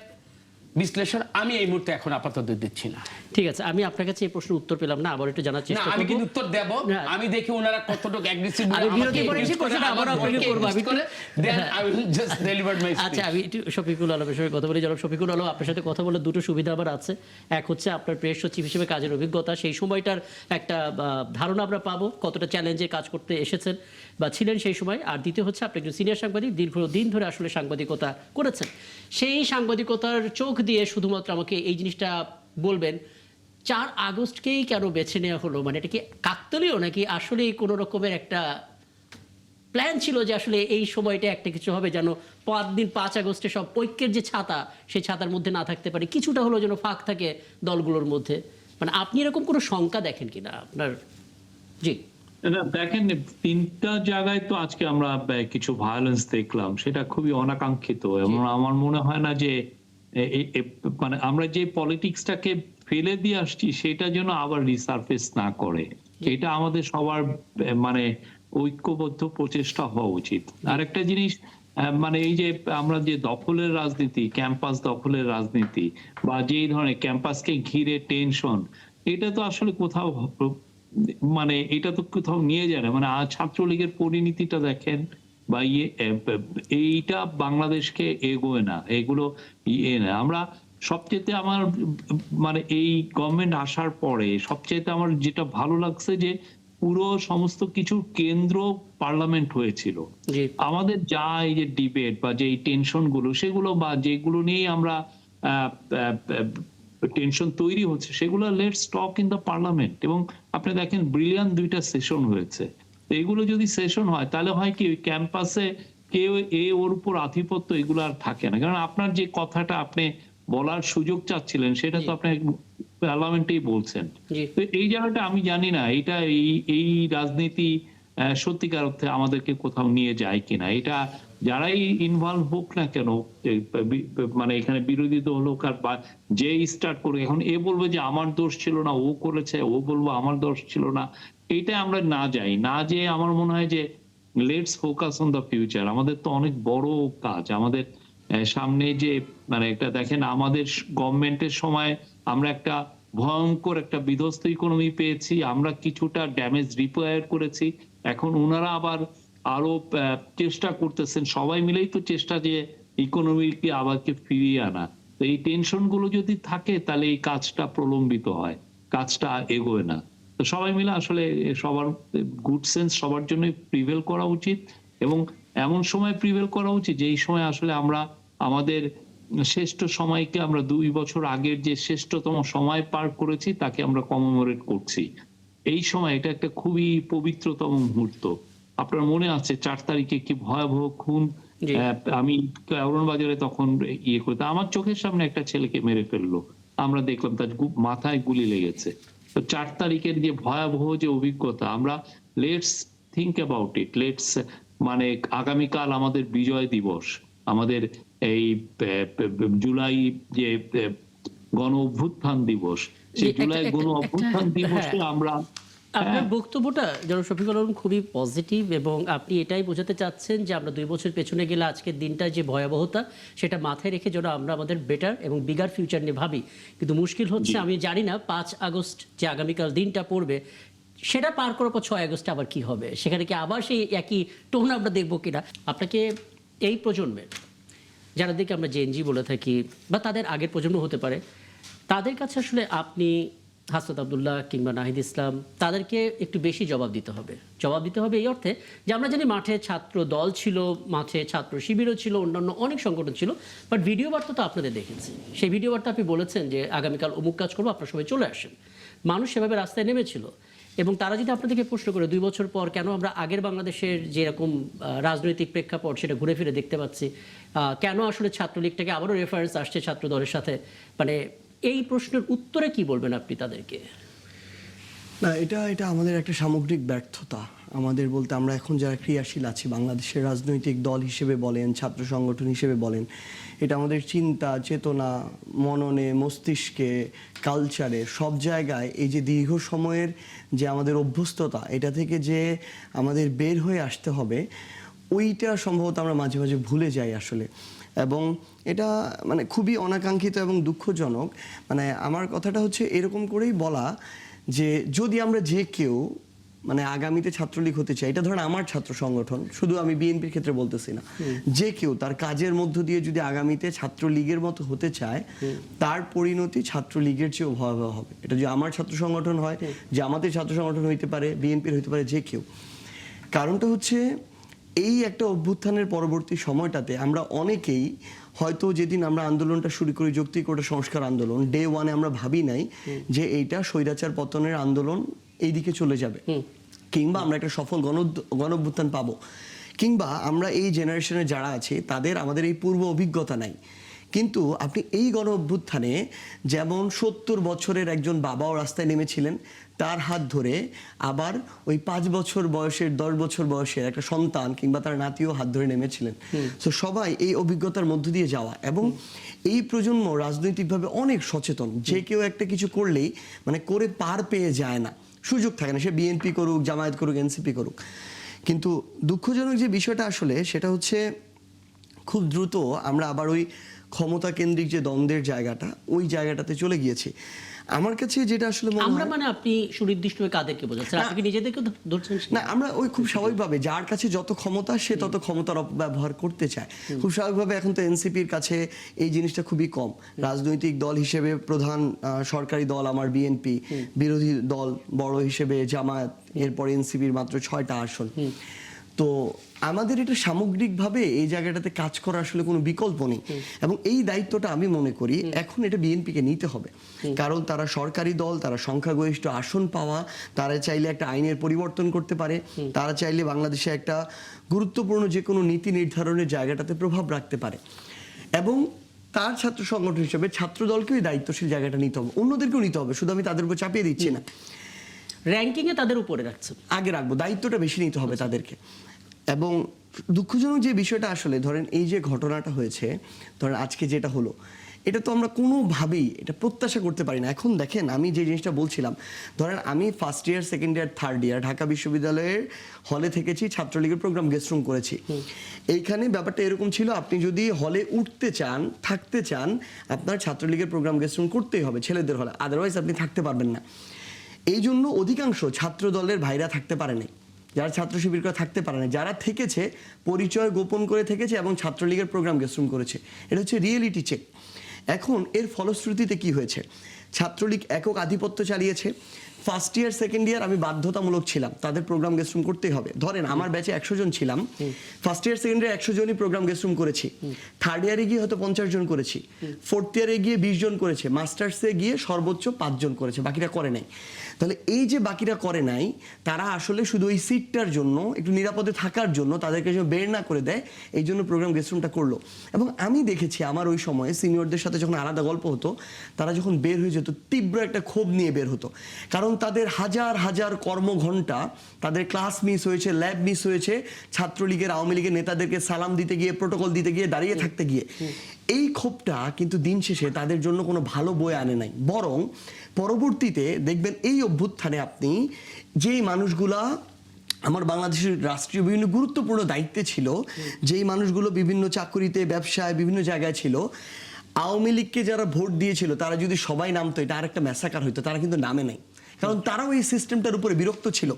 বিশ্লেষণ আমি এই মুহূর্তে এখন আপাতত দিচ্ছি না। ঠিক আছে, আমি আপনার কাছে এই প্রশ্নের উত্তর পেলাম না, আবার একটু জানার না, চেষ্টা আমি করব। কিন্তু উত্তর দেব, না। আমি দেখি ওনারা কতটুকু অ্যাগ্রেসিভ আমি বিরতি করে এসে প্রশ্নটা আবার আপনাকে করব। আমি করে then I will just deliver my speech. আচ্ছা, আমি একটু শফিকুল আলমের সঙ্গে কথা বলি। জনাব শফিকুল আলম, আপনার সাথে কথা বলে দুটো সুবিধা আবার আছে। এক হচ্ছে আপনার প্রেস সচিব হিসেবে কাজের অভিজ্ঞতা, সেই সময়টার একটা ধারণা আমরা পাবো কতটা চ্যালেঞ্জে কাজ করতে এসেছেন বা ছিলেন সেই সময়। আর দ্বিতীয় হচ্ছে আপনি একজন সিনিয়র সাংবাদিক, দীর্ঘদিন ধরে আসলে সাংবাদিকতা করেছেন। সেই সাংবাদিকতার চোখ দিয়ে শুধুমাত্র আমাকে এই জিনিসটা বলবেন, 4 আগস্টকেই কেন বেছে নেওয়া হলো? মানে এটা কি কাকতালীয় নাকি আসলে কোনো রকমের একটা প্ল্যান ছিল যে আসলে এই সময়টা একটা কিছু হবে, যেন 5 আগস্টে সব ঐক্যের যে ছাতা, সেই ছাতার মধ্যে না থাকতে পারে, কিছুটা হলো যেন ফাঁক থাকে দলগুলোর মধ্যে? মানে আপনি এরকম কোনো শঙ্কা দেখেন কিনা আপনার? জি। না, দেখেন, 3টা জায়গায় তো আজকে আমরা কিছু ভায়োলেন্স দেখলাম, সেটা খুবই অনাকাঙ্ক্ষিত এবং আমার মনে হয় না যে আমরা যে পলিটিক্সটাকে ফেলে দিয়ে আসছি সেটা যেন আবার রিসার্ফেস না করে। এটা আমাদের সবার ঐক্যবদ্ধ প্রচেষ্টা হওয়া উচিত। আরেকটা জিনিস, এই যে আমরা যে দখলের রাজনীতি, ক্যাম্পাস দখলের রাজনীতি বা যেই ধরনের ক্যাম্পাসকে ঘিরে টেনশন, এটা তো আসলে কোথাও এটা তো কোথাও নিয়ে যায় না। ছাত্রলীগের পরিণতিটা দেখেন বা এইটা বাংলাদেশকে এগোয় না, এগুলো না। আমরা সবচেয়ে আমার এই গভর্নমেন্ট আসার পরে সবচেয়ে আমার যেটা ভালো লাগছে যে পুরো সমস্ত কিছু কেন্দ্র পার্লামেন্ট হয়েছিল। আমাদের যা এই যে ডিবেট বা যে টেনশন গুলো, সেগুলো বা যেগুলো নিয়ে আমরা টেনশন তৈরি হচ্ছে, সেগুলো let's talk in the parliament. এবং আপনি দেখেন ব্রিলিয়ান্ট 2টা সেশন হয়েছে। এগুলো যদি সেশন হয় তাহলে হয় কি, ওই ক্যাম্পাসে কেউ ওর উপর আধিপত্য এগুলো আর থাকে না। কারণ আপনার যে কথাটা আপনি বলার সুযোগ চাচ্ছিলেন সেটা তো আপনি পার্লামেন্টেই বলছেন। তো এই জায়গাটা আমি জানি না এটা এই রাজনীতি সত্যিকার অর্থে আমাদেরকে কোথাও নিয়ে যায় কিনা। এটা যারাই ইনভলভ হোক না কেন, এখানে বিরোধী দল হোক আর যে স্টার্ট করুক, এখন বলবে যে আমার দোষ ছিল না, ও করেছে, ও বলবো আমার দোষ ছিল না, এইটা আমরা না যাই। না যে আমার মনে হয় যে let's focus on the future. আমাদের তো অনেক বড় কাজ আমাদের সামনে, যে একটা দেখেন আমাদের গভর্নমেন্টের সময় আমরা একটা ভয়ঙ্কর একটা বিধ্বস্ত ইকোনমি পেয়েছি, আমরা কিছুটা ড্যামেজ রিপেয়ার করেছি। এখন ওনারা আবার আরো চেষ্টা করতেছেন, সবাই মিলেই তো চেষ্টা যে ইকোনমিকে আবারকে ফিরিয়ে আনা। তো এই টেনশন গুলো যদি থাকে তাহলে এই কাজটা প্রলম্বিত হয়, কাজটা এগোয় না। তো সবাই মিলে আসলে সবার গুড সেন্স সবার জন্য প্রিভেল করা উচিত এবং এমন সময় প্রিভেল করা উচিত যে এই সময় আসলে আমরা আমাদের শ্রেষ্ঠ সময়কে, আমরা 2 বছর আগের যে শ্রেষ্ঠতম সময় পার করেছি তাকে আমরা কমেমোরেট করছি। এই সময় এটা একটা খুবই পবিত্রতম মুহূর্ত। আপনার মনে আছে 4 তারিখে কি ভয়াবহ খুন, আমি অরণবাজারে তখন করতাম, আমার চোখের সামনে একটা ছেলেকে মেরে ফেললো, আমরা দেখলাম তার মাথায় গুলি লেগেছে। তো তো 4 তারিখের যে ভয়াবহ যে অভিজ্ঞতা, আমরা let's think about it, let's মানে আগামীকাল আমাদের বিজয় দিবস, আমাদের এই জুলাই যে গণ অভ্যুত্থান দিবস, সেই জুলাই গণ অভ্যুত্থান দিবসে আমরা আপনার বক্তব্যটা জনাব শফিকুল আলম খুবই পজিটিভ, এবং আপনি এটাই বোঝাতে চাচ্ছেন যে আমরা 2 বছর পেছনে গেলে আজকের দিনটা যে ভয়াবহতা সেটা মাথায় রেখে যেন আমরা আমাদের বেটার এবং বিগার ফিউচার নিয়ে ভাবি। কিন্তু মুশকিল হচ্ছে আমি জানি না 5 আগস্ট যে আগামীকাল দিনটা পড়বে সেটা পার করার পর 6 আগস্টে আবার কি হবে, সেখানে কি আবার সেই একই টোন আমরা দেখবো কিনা। আপনাকে এই প্রজন্মের যাদেরকে আমরা জেনজি বলে থাকি বা তাদের আগের প্রজন্ম হতে পারে, তাদের কাছে আসলে আপনি হাসনাত আব্দুল্লাহ কিংবা নাহিদ ইসলাম তাদেরকে একটু বেশি জবাব দিতে হবে। জবাব দিতে হবে এই অর্থে যে আমরা জানি মাঠে ছাত্র দল ছিল, মাঠে ছাত্র শিবিরও ছিল, অন্যান্য অনেক সংগঠন ছিল, বাট ভিডিও বার্তা তো আপনাদের দেখেছি। সেই ভিডিও বার্তা আপনি বলেছেন যে আগামীকাল অমুক কাজ করবো, আপনারা সবাই চলে আসেন। মানুষ সেভাবে রাস্তায় নেমেছিল, এবং তারা যদি আপনাদেরকে প্রশ্ন করে 2 বছর পর কেন আমরা আগের বাংলাদেশের যেরকম রাজনৈতিক প্রেক্ষাপট সেটা ঘুরে ফিরে দেখতে পাচ্ছি, কেন আসলে ছাত্রলীগটাকে আবারও রেফারেন্স আসছে ছাত্র দলের সাথে, মানে এই প্রশ্নের উত্তরে কি বলবেন আপনি তাদেরকে? না, এটা আমাদের একটা সামগ্রিক ব্যর্থতা। আমাদের বলতে আমরা এখন যারা ক্রিয়াশীল আছি বাংলাদেশের রাজনৈতিক দল হিসেবে বলেন, ছাত্র সংগঠন হিসেবে বলেন, এটা আমাদের চিন্তা চেতনা, মননে, মস্তিষ্কে, কালচারে সব জায়গায় এই যে দীর্ঘ সময়ের যে আমাদের অভ্যস্ততা, এটা থেকে যে আমাদের বের হয়ে আসতে হবে, ওইটা সম্ভবত আমরা মাঝে মাঝে ভুলে যাই আসলে। এবং এটা মানে খুবই অনাকাঙ্ক্ষিত এবং দুঃখজনক। মানে আমার কথাটা হচ্ছে এরকম করেই বলা যে যদি আমরা যে কেউ মানে আগামীতে ছাত্রলীগ হতে চাই, এটা ধরেন আমার ছাত্র সংগঠন, শুধু আমি বিএনপির ক্ষেত্রে বলতেছি না, যে কেউ তার কাজের মধ্য দিয়ে যদি আগামীতে ছাত্রলীগের মতো হতে চায়, তার পরিণতি ছাত্রলীগের চেয়েও ভয়াবহ হবে। এটা যে আমার ছাত্র সংগঠন হয়, যে আমাদের ছাত্র সংগঠন হইতে পারে, বিএনপির হইতে পারে, যে কেউ। কারণটা হচ্ছে এই একটা অভ্যুত্থানের পরবর্তী সময়টাতে আমরা অনেকেই হয়তো যেদিন আমরা আন্দোলনটা শুরু করি যৌক্তিক ওটা সংস্কার আন্দোলন, ডে 1 আমরা ভাবি নাই যে এইটা স্বৈরাচার পতনের আন্দোলন এই দিকে চলে যাবে, কিংবা আমরা একটা সফল গণ অভ্যুত্থান পাবো, কিংবা আমরা এই জেনারেশনে যারা আছে তাদের আমাদের এই পূর্ব অভিজ্ঞতা নাই। কিন্তু আপনি এই গণ অভ্যুত্থানে যেমন 70 বছরের একজন বাবাও রাস্তায় নেমেছিলেন, তার হাত ধরে আবার ওই 5 বছর বয়সের 10 বছর বয়সের একটা সন্তান কিংবা তার নাতিও হাত ধরে নেমেছিলেন। তো সবাই এই অভিজ্ঞতার মধ্য দিয়ে যাওয়া, এবং এই প্রজন্ম রাজনৈতিকভাবে অনেক সচেতন। যে কেউ একটা কিছু করলেই মানে করে পার পেয়ে যায় না, সুযোগ থাকে না, সে বিএনপি করুক, জামায়াত করুক, এনসিপি করুক। কিন্তু দুঃখজনক যে বিষয়টা আসলে সেটা হচ্ছে খুব দ্রুত আমরা আবার ওই ক্ষমতা কেন্দ্রিক যে দ্বন্দ্বের জায়গাটা, ওই জায়গাটাতে চলে গিয়েছি। আমার কাছে যেটা আসলে আমরা মানে আপনি সুনির্দিষ্টভাবে কাদেরকে বোঝাচ্ছেন? আপনি কি নিজেদেরকে ধরছেন? না, আমরা ওই খুব স্বাভাবিকভাবে যার কাছে যত ক্ষমতা সে তত ক্ষমতার অপব্যবহার করতে চায়। খুব স্বাভাবিকভাবে এখন তো এনসিপির কাছে এই জিনিসটা খুবই কম। রাজনৈতিক দল হিসেবে প্রধান সরকারি দল আমার বিএনপি, বিরোধী দল বড় হিসেবে জামায়াত, এরপর এনসিপির মাত্র 6টা আসন। তো আমাদের এটা সামগ্রিকভাবে এই জায়গাটাতে কাজ করার আসলে কোনো বিকল্প নেই, এবং এই দায়িত্বটা আমি মনে করি এখন এটা বিএনপিকে নিতে হবে। কারণ তারা সরকারি দল, তারা সংখ্যাগরিষ্ঠ আসন পাওয়া, তারা চাইলে একটা আইনের পরিবর্তন করতে পারে, তারা চাইলে বাংলাদেশে একটা গুরুত্বপূর্ণ যে কোনো নীতি নির্ধারণের জায়গাটাতে প্রভাব রাখতে পারে, এবং তার ছাত্র সংগঠন হিসেবে ছাত্র দলকেও এই দায়িত্বশীল জায়গাটা নিতে হবে, অন্যদেরকেও নিতে হবে, শুধু আমি তাদের উপর চাপিয়ে দিচ্ছি না। র্যাঙ্কিংয়ে তাদের উপরে রাখছেন? আগে রাখবো, দায়িত্বটা বেশি নিতে হবে তাদেরকে। এবং দুঃখজনক যে বিষয়টা আসলে ধরেন এই যে ঘটনাটা হয়েছে, ধরেন আজকে যেটা হলো, এটা তো আমরা কোনোভাবেই এটা প্রত্যাশা করতে পারি না। এখন দেখেন আমি যে জিনিসটা বলছিলাম, ধরেন আমি first year, second year, third year Dhaka বিশ্ববিদ্যালয়ের হলে থেকেছি, ছাত্রলীগের প্রোগ্রাম গেস্ট রুম করেছি। এইখানে ব্যাপারটা এরকম ছিল, আপনি যদি হলে উঠতে চান, থাকতে চান, আপনার ছাত্রলীগের প্রোগ্রাম গেস্ট রুম করতেই হবে ছেলেদের হলে, আদারওয়াইজ আপনি থাকতে পারবেন না। এই জন্য অধিকাংশ ছাত্র দলের ভাইরা থাকতে পারেনি, যারা ছাত্র শিবিররা থাকতে পারে না, যারা থেকেছে পরিচয় গোপন করে থেকেছে এবং ছাত্রলীগের প্রোগ্রাম গেস্ট রুম করেছে। এটা হচ্ছে রিয়েলিটি চেক। এখন এর ফলশ্রুতিতে কি হয়েছে, ছাত্রলীগ একক আধিপত্য চালিয়েছে। ফার্স্ট ইয়ার, সেকেন্ড ইয়ার আমি বাধ্যতামূলক ছিলাম, তাদের প্রোগ্রাম গেস্ট রুম করতেই হবে। ধরেন আমার ব্যাচে 100 জন ছিলাম, ফার্স্ট ইয়ার, সেকেন্ড ইয়ার 100 জনই প্রোগ্রাম গেস্ট রুম করেছি। থার্ড ইয়ারে গিয়ে হয়তো 50 জন করেছি, ফোর্থ ইয়ারে গিয়ে 20 জন করেছে, মাস্টার্সে গিয়ে সর্বোচ্চ 5 জন করেছে, বাকিটা করে নাই। তাহলে এই যে বাকিরা করে নাই, তারা আসলে শুধু ওই সিটটার জন্য, একটু নিরাপদে থাকার জন্য, তাদেরকে যেন বের না করে দেয়, এই জন্য প্রোগ্রাম গেস্ট রুমটা করলো। এবং আমি দেখেছি আমার ওই সময়ে সিনিয়রদের সাথে যখন আলাদা গল্প হতো, তারা যখন বের হয়ে যেত তীব্র একটা ক্ষোভ নিয়ে বের হতো, কারণ তাদের হাজার হাজার কর্মঘণ্টা, তাদের ক্লাস মিস হয়েছে, ল্যাব মিস হয়েছে, ছাত্রলীগের আওয়ামী লীগের নেতাদেরকে সালাম দিতে গিয়ে, প্রোটোকল দিতে গিয়ে, দাঁড়িয়ে থাকতে গিয়ে। এই ক্ষোভটা কিন্তু দিন শেষে তাদের জন্য কোনো ভালো বয়ে আনে নাই, বরং পরবর্তীতে দেখবেন এই অভ্যুত্থানে আপনি যেই মানুষগুলা আমার বাংলাদেশের রাষ্ট্রীয় বিভিন্ন গুরুত্বপূর্ণ দায়িত্বে ছিল, যেই মানুষগুলো বিভিন্ন চাকরিতে, ব্যবসায়, বিভিন্ন জায়গায় ছিল, আওয়ামী লীগকে যারা ভোট দিয়েছিল তারা যদি সবাই নামতো, এটা আরেকটা ম্যাসাকার হইতো। তারা কিন্তু নামে নাই, কারণ তারাও এই সিস্টেমটার উপরে বিরক্ত ছিল।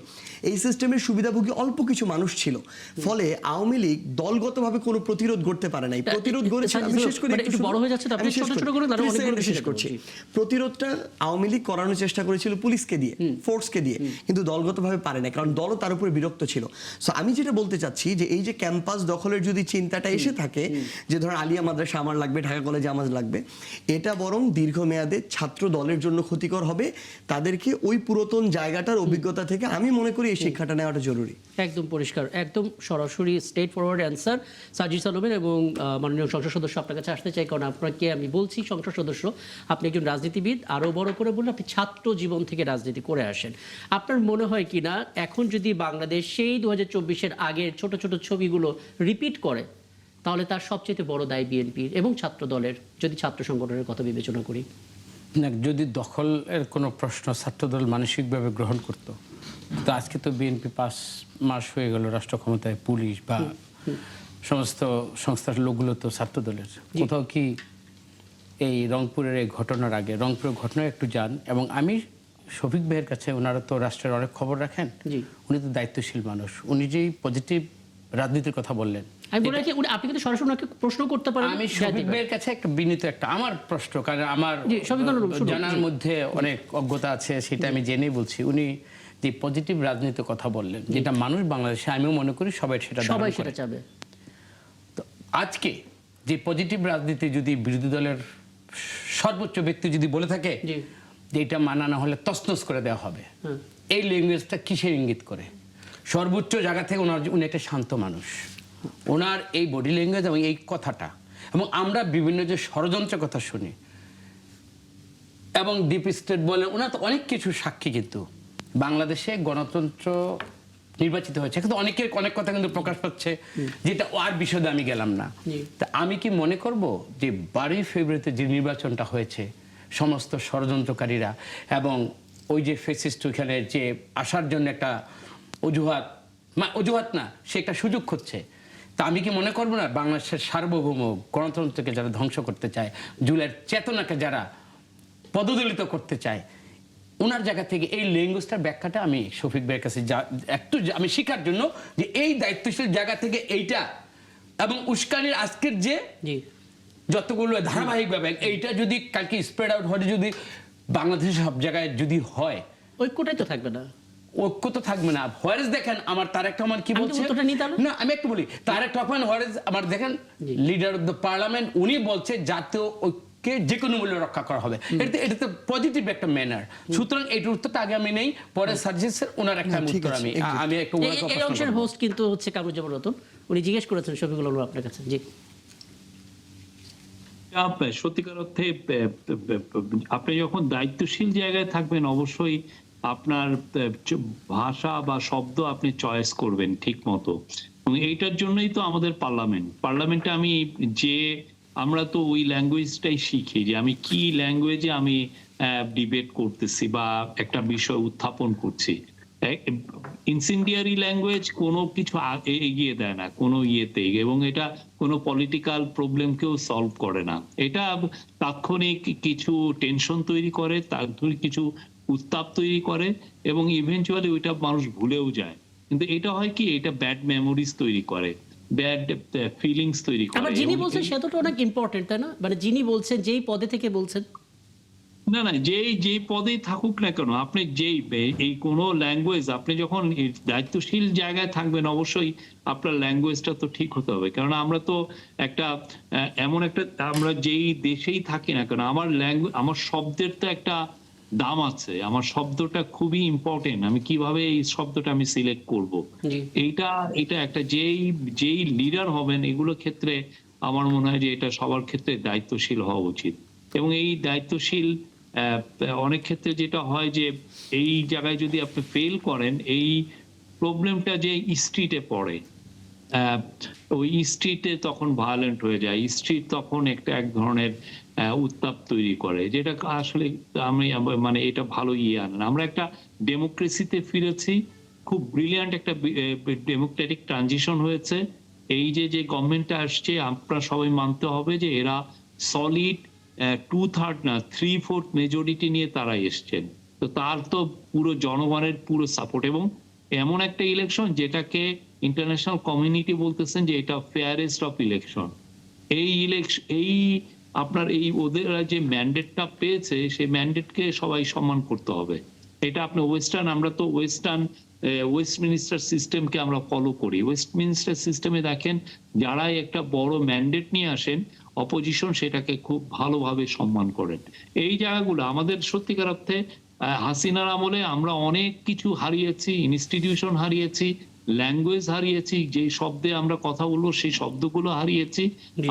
এই সিস্টেমের সুবিধাভোগী অল্প কিছু মানুষ ছিল, ফলে আওয়ামী লীগ দলগতভাবে কোনো প্রতিরোধ করতে পারে নাই। প্রতিরোধ গড়েছে, আমি শেষ করি, একটু বড় হয়ে যাচ্ছে তো, আপনি ছোট ছোট করে আরো অনেকগুলো শেষ করছি। প্রতিরোধটা আওয়ামী লীগ করানোর চেষ্টা করেছিল পুলিশকে দিয়ে, ফোর্সকে দিয়ে, কিন্তু দলগতভাবে পারে না, কারণ দলও তার উপরে বিরক্ত ছিল। সো আমি যেটা বলতে চাচ্ছি যে এই যে ক্যাম্পাস দখলের যদি চিন্তাটা এসে থাকে, যে ধরেন আলিয়া মাদ্রাসা আমার লাগবে, ঢাকা কলেজে আমার লাগবে, এটা বরং দীর্ঘমেয়াদে ছাত্র দলের জন্য ক্ষতিকর হবে। তাদেরকে ওই পুরাতন জায়গাটার অভিজ্ঞতা থেকে আমি মনে করি এই শিক্ষাটা নেওয়াটা জরুরি। একদম পরিষ্কার, একদম সরাসরি স্ট্রেট ফরওয়ার্ড অ্যান্সার সাজিদ আলমের। এবং মাননীয় সংসদ সদস্য আপনার কাছে আসতে চাই, কারণ আপনাকে আমি বলছি সংসদ সদস্য, আপনি একজন রাজনীতিবিদ, আরও বড় করে বললে আপনি ছাত্র জীবন থেকে রাজনীতি করে আসেন। আপনার মনে হয় কি না এখন যদি বাংলাদেশ সেই 2024-এর আগের ছোট ছোট ছবিগুলো রিপিট করে, তাহলে তার সবচেয়ে বড় দায় বিএনপির এবং ছাত্র দলের, যদি ছাত্র সংগঠনের কথা বিবেচনা করি? না, যদি দখলের কোনো প্রশ্ন ছাত্রদল মানসিকভাবে গ্রহণ করত, তো আজকে তো বিএনপি 5 মাস হয়ে গেল রাষ্ট্র ক্ষমতায়, পুলিশ বা সমস্ত সংস্থার লোকগুলো তো ছাত্রদলের। কোথাও কি এই রংপুরের এই ঘটনার আগে, রংপুরের ঘটনায় একটু যান, এবং আমি শফিক ভাইয়ের কাছে, ওনারা তো রাষ্ট্রের অনেক খবর রাখেন, উনি তো দায়িত্বশীল মানুষ, উনি যেই পজিটিভ রাজনীতির কথা বললেন, আমি বলি কি আপনি কিন্তু সরাসরি ওনাকে প্রশ্ন করতে পারেন। আমি শফিক ভাইয়ের কাছে একটা বিনীত একটা আমার প্রশ্ন, কারণ আমার জানার মধ্যে অনেক অজ্ঞতা আছে, সেটা আমি জেনেই বলছি। উনি যে পজিটিভ রাজনীতির কথা বললেন, যেটা মানুষ বাংলাদেশে, আমিও মনে করি সবাই সেটা চাবে। তো আজকে যে পজিটিভ রাজনীতি যদি বিরোধী দলের সর্বোচ্চ ব্যক্তি যদি বলে থাকে যে এটা মানা না হলে তছনছ করে দেওয়া হবে, এই ল্যাঙ্গুয়েজটা কিসের ইঙ্গিত করে? সর্বোচ্চ জায়গা থেকে উনি একটা শান্ত মানুষ, ওনার এই বডি ল্যাঙ্গুয়েজ এবং এই কথাটা, এবং আমরা বিভিন্ন যে ষড়যন্ত্রের কথা শুনি এবং ডিপ স্টেট বলে, ওনার তো অনেক কিছু সাক্ষী। কিন্তু বাংলাদেশে গণতন্ত্র নির্বাচিত হয়েছে, কিন্তু অনেকের অনেক কথা কিন্তু প্রকাশ পাচ্ছে, যেটা আর বিশদে আমি গেলাম না। তা আমি কি মনে করব যে 12 ফেব্রুয়ারিতে যে নির্বাচনটা হয়েছে, সমস্ত ষড়যন্ত্রকারীরা এবং ওই যে ফেসিস্ট ওইখানে যে আসার জন্য একটা অজুহাত না, সে একটা সুযোগ খুঁজছে, তা আমি কি মনে করবো না বাংলাদেশের সার্বভৌম গণতন্ত্রকে যারা ধ্বংস করতে চায়, জুলাইয়ের চেতনাকে যারা পদদলিত করতে চায়, ওনার জায়গা থেকে এই ল্যাঙ্গুয়েজটার ব্যাখ্যাটা আমি শফিক ভাইয়ের কাছে একটু আমি শিখার জন্য, যে এই দায়িত্বশীল জায়গা থেকে এইটা, এবং উস্কানির আজকের যে যতগুলো ধারাবাহিকভাবে এইটা যদি কালকে স্প্রেড আউট হয়, যদি বাংলাদেশের সব জায়গায় যদি হয়, ঐক্যটাই তো থাকবে না। ঐক্য তো থাকবে না। হোয়ারেজ দেখেন আমার তারেক রহমান কি বলছে না, আমি একটু বলি, তারেক রহমান হোয়ারেজ আমার দেখেন লিডার অফ দ্য পার্লামেন্ট, উনি বলছে জাতীয় ঐক্যকে যে কোনো মূল্যে রক্ষা করা হবে। এটা তো পজিটিভ একটা ম্যানার। সুতরাং এইটার উত্তরটা আগে আমি নেই, পরে সাজেস্ট ওনার একটা উত্তর আমি একটু এই অংশের হোস্ট কিন্তু হচ্ছে কামরুজ্জামান রতন, উনি জিজ্ঞেস করেছেন শফিকুল আলম আপনার কাছে। জি, সত্যিকার অর্থে আপনি যখন দায়িত্বশীল জায়গায় থাকবেন, অবশ্যই আপনার ভাষা বা শব্দ আপনি চয়েস করবেন ঠিক মতো, এবং এইটার জন্যই তো আমাদের পার্লামেন্টে আমরা তো ওই ল্যাঙ্গুয়েজটাই শিখি, যে আমি কি ল্যাঙ্গুয়েজে আমি ডিবেট করতেছি বা একটা বিষয় উত্থাপন করছি। ইনসেন্ডিয়ারি ল্যাঙ্গুয়েজ কোনো কিছু এগিয়ে দেয় না কোনো ইয়েতে, এবং এটা কোনো পলিটিক্যাল প্রবলেমকেও সলভ করে না। এটা তাৎক্ষণিক কিছু টেনশন তৈরি করে, তাৎক্ষণিক কিছু উত্তাপ তৈরি করে, এবং ইভেন্চুয়ালি ওইটা মানুষ ভুলেও যায়। কিন্তু এটা হয় কি, এটা ব্যাড মেমোরিজ তৈরি করে, ব্যাড ফিলিংস তৈরি করে। আবার যিনি বলছেন সেটা তো অনেক ইম্পর্টেন্ট, তাই না? মানে যিনি বলছেন, যেই পদে থেকে বলছেন, না যেই পদেই থাকুক না কেন, আপনি এই কোনো ল্যাঙ্গুয়েজ, আপনি যখন দায়িত্বশীল জায়গায় থাকবেন, অবশ্যই আপনার ল্যাঙ্গুয়েজটা তো ঠিক হতে হবে। কারণ আমরা তো আমরা যেই দেশেই থাকি না কেন, আমার শব্দের তো একটা দাম আছে। আমার শব্দটা খুবই ইম্পর্টেন্ট, আমি কিভাবে এই শব্দটা আমি সিলেক্ট করব। জি। এটা একটা যেই লিডার হবেন এগুলোর ক্ষেত্রে আমার মনে হয় যে এটা সবার ক্ষেত্রে দায়িত্বশীল হওয়া উচিত। এবং এই দায়িত্বশীল অনেক ক্ষেত্রে যেটা হয় যে এই জায়গায় যদি আপনি ফেল করেন, এই প্রবলেমটা যে স্ট্রিটে পড়ে, ওই স্ট্রিটে তখন ভায়োলেন্ট হয়ে যায়, স্ট্রিট তখন এক ধরনের উত্তাপ তৈরি করে, যেটা আসলে আমি মানে এটা ভালো আনে না। আমরা একটা ডেমোক্রেসিতে ফিরেছি, খুব ব্রিলিয়ান্ট একটা ডেমোক্রেটিক ট্রানজিশন হয়েছে। এই যে গভর্নমেন্টটা আসছে, আপনারা সবাই মানতে হবে যে এরা সলিড 2/3 না 3/4 মেজরিটি নিয়ে তারা এসছেন। তো তার তো পুরো জনগণের পুরো সাপোর্ট, এবং এমন একটা ইলেকশন যেটাকে ইন্টারন্যাশনাল কমিউনিটি বলতেছেন যে এটা ফেয়ারেস্ট অফ ইলেকশন। এই আপনার এই ওদের যে ম্যান্ডেটটা পেয়েছে, সেই ম্যান্ডেটকে সবাই সম্মান করতে হবে। এটা আপনি আমরা তো ওয়েস্টমিনিস্টার সিস্টেমকে আমরা ফলো করি। ওয়েস্টমিনিস্টার সিস্টেমে দেখেন যারাই একটা বড় ম্যান্ডেট নিয়ে আসেন, অপোজিশন সেটাকে খুব ভালোভাবে সম্মান করেন। এই জায়গাগুলো আমাদের সত্যিকার অর্থে হাসিনার আমলে আমরা অনেক কিছু হারিয়েছি, ইনস্টিটিউশন হারিয়েছি, ল্যাঙ্গুয়েজ হারিয়েছি, যে শব্দে আমরা কথা বলবো সেই শব্দগুলো হারিয়েছি।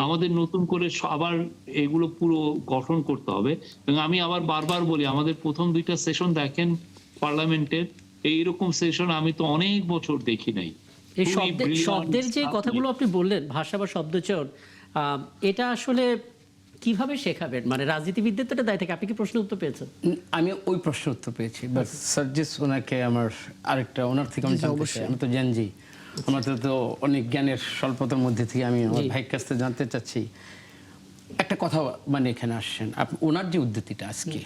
আমাদের নতুন করে আবার এগুলো পুরো গঠন করতে হবে। এবং আমি আবার বারবার বলি, আমাদের প্রথম 2টা সেশন দেখেন পার্লামেন্টের, এইরকম সেশন আমি তো অনেক বছর দেখি নাই। এই শব্দের যে কথাগুলো আপনি বললেন, ভাষা বা শব্দচয়ন, এটা আসলে কিভাবে শেখাবেন? মানে রাজনীতিবিদদের তো এটা দায় থাকে। আপনি কি প্রশ্ন উত্তর পেয়েছেন? আমি ওই প্রশ্ন উত্তর পেয়েছি, বাট সার্জিস ওনাকে আমার আরেকটা ওনার থেকে আমি জানতে চাই। আমি তো জানজি, আমাদের তো অনেক জ্ঞানের স্বল্পতার মধ্যে থেকে আমি আমার ভাইয়ের কাছ থেকে জানতে চাচ্ছি একটা কথা। মানে এখানে আসছেন ওনার যে উদ্ধৃতিটা আজকে,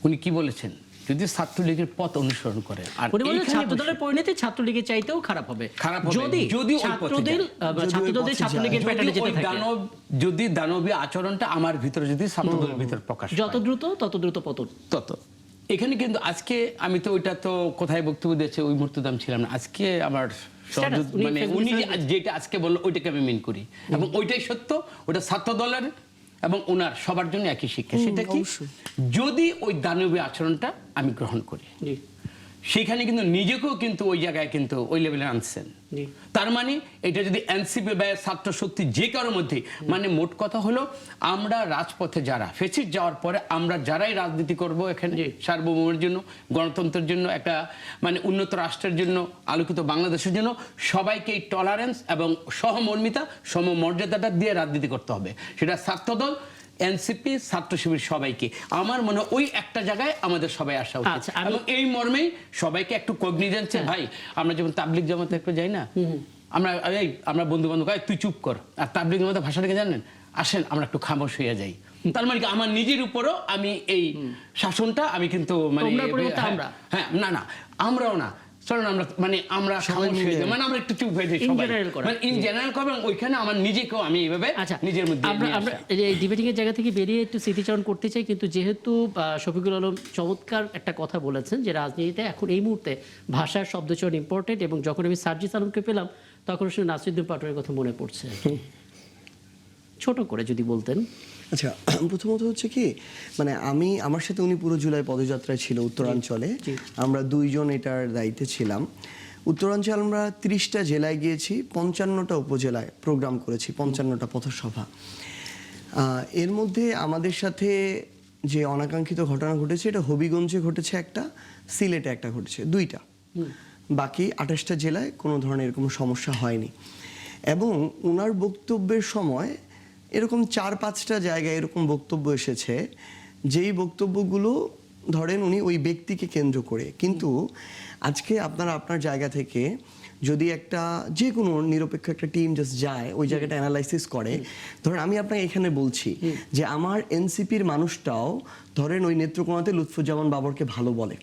উনি কি বলেছেন? যদি ছাত্রলীগের পথ অনুসরণ করে, আর উনি বলেন ছাত্রদলের পরিণতি ছাত্রলীগের চাইতেও খারাপ হবে যদি ছাত্রলীগের প্যাটার্নে যেতে থাকে, যদি দানবীয় আচরণটা আমার ভিতরে যদি ছাত্রদলের ভিতরে প্রকাশ যত দ্রুত তত দ্রুত পতন। তত এখানে কিন্তু আজকে আমি তো ওইটা তো কোথায় বক্তব্য দিয়েছে ওই মুহূর্তে আমি ছিলাম না। আজকে আমার মানে উনি যেটা আজকে বললো ওইটাকে আমি মিন করি, এবং ওইটাই সত্য। ওটা ছাত্র দলের এবং ওনার সবার জন্য একই শিক্ষা। সেটা কি? যদি ওই দানবীয় আচরণটা আমি গ্রহণ করি, সেখানে কিন্তু নিজেকেও কিন্তু ওই জায়গায় কিন্তু ওই লেভেলে আনছেন। তার মানে এটা যদি এনসিপি বা ছাত্র শক্তি যে কারোর মধ্যে, মানে মোট কথা হলো আমরা রাজপথে যারা ফেসিস যাওয়ার পরে আমরা যারাই রাজনীতি করব এখানে সার্বভৌমের জন্য, গণতন্ত্রের জন্য, একটা মানে উন্নত রাষ্ট্রের জন্য, আলোকিত বাংলাদেশের জন্য, সবাইকে এই টলারেন্স এবং সহমর্মিতা সমমর্যাদাটা দিয়ে রাজনীতি করতে হবে। সেটা ছাত্রদল, এনসিপি, ছাত্র শিবির, সবাইকে। আমার মনে হয় ওই একটা জায়গায় আমাদের সবাই আসা উচিত, এবং এই মর্মেই সবাইকে একটু কগনিজেন্সে, ভাই আমরা যেমন তাবলিগ জামাতে একটু যাই না, আমরা বন্ধু বান্ধব তুই চুপ কর, আর তাবলিগ জামাতে ভাষাটাকে জানেন, আসেন আমরা একটু খামোশ হয়ে যাই। তার মানে কি আমার নিজের উপরও আমি এই শাসনটা আমি কিন্তু মানে হ্যাঁ না আমরাও না, চলেন আমরা মানে আমরা মানে আমরা একটু চুপ হয়ে যাই সবাই, মানে ইন জেনারেল করবেন। ওইখানে আমার নিজেকেও আমি এইভাবে নিজের মধ্যে আমরা এই ডিবেটিং এর জায়গা থেকে বেরিয়ে একটু স্মৃতিচারণ করতে চাই। কিন্তু যেহেতু শফিকুল আলম চমৎকার একটা কথা বলেছেন যে রাজনীতিতে এখন এই মুহূর্তে ভাষার শব্দচয়ন ইম্পর্টেন্ট, এবং যখন আমি সার্জিস আলমকে পেলাম তখন আসলে নাসিরুদ্দিন পাটোয়ারির কথা মনে পড়ছে। ছোট করে যদি বলতেন। আচ্ছা, প্রথমত হচ্ছে কি, মানে আমার সাথে উনি পুরো জুলাই পদযাত্রায় ছিল উত্তরাঞ্চলে। আমরা 2 জন এটার দায়িত্বে ছিলাম। উত্তরাঞ্চল আমরা 30টা জেলায় গিয়েছি, 55টা উপজেলায় প্রোগ্রাম করেছি, 55টা পথসভা। এর মধ্যে আমাদের সাথে যে অনাকাঙ্ক্ষিত ঘটনা ঘটেছে, এটা হবিগঞ্জে ঘটেছে একটা, সিলেটে একটা ঘটেছে, 2টা। বাকি 28টা জেলায় কোনো ধরনের এরকম সমস্যা হয়নি। এবং ওনার বক্তব্যের সময় এরকম 4-5টা জায়গায় এরকম বক্তব্য এসেছে, যেই বক্তব্যগুলো ধরেন উনি ওই ব্যক্তিকে কেন্দ্র করে। কিন্তু আজকে আপনার জায়গা থেকে যদি একটা যে কোনো নিরপেক্ষ একটা টিম জাস্ট যায় ওই জায়গাটা অ্যানালাইসিস করে, ধরেন আমি আপনাকে এখানে বলছি যে আমার এনসিপির মানুষটাও ধরেন ওই নেত্রকোনাতে লুৎফুজ্জামান বাবরকে ভালো বলে।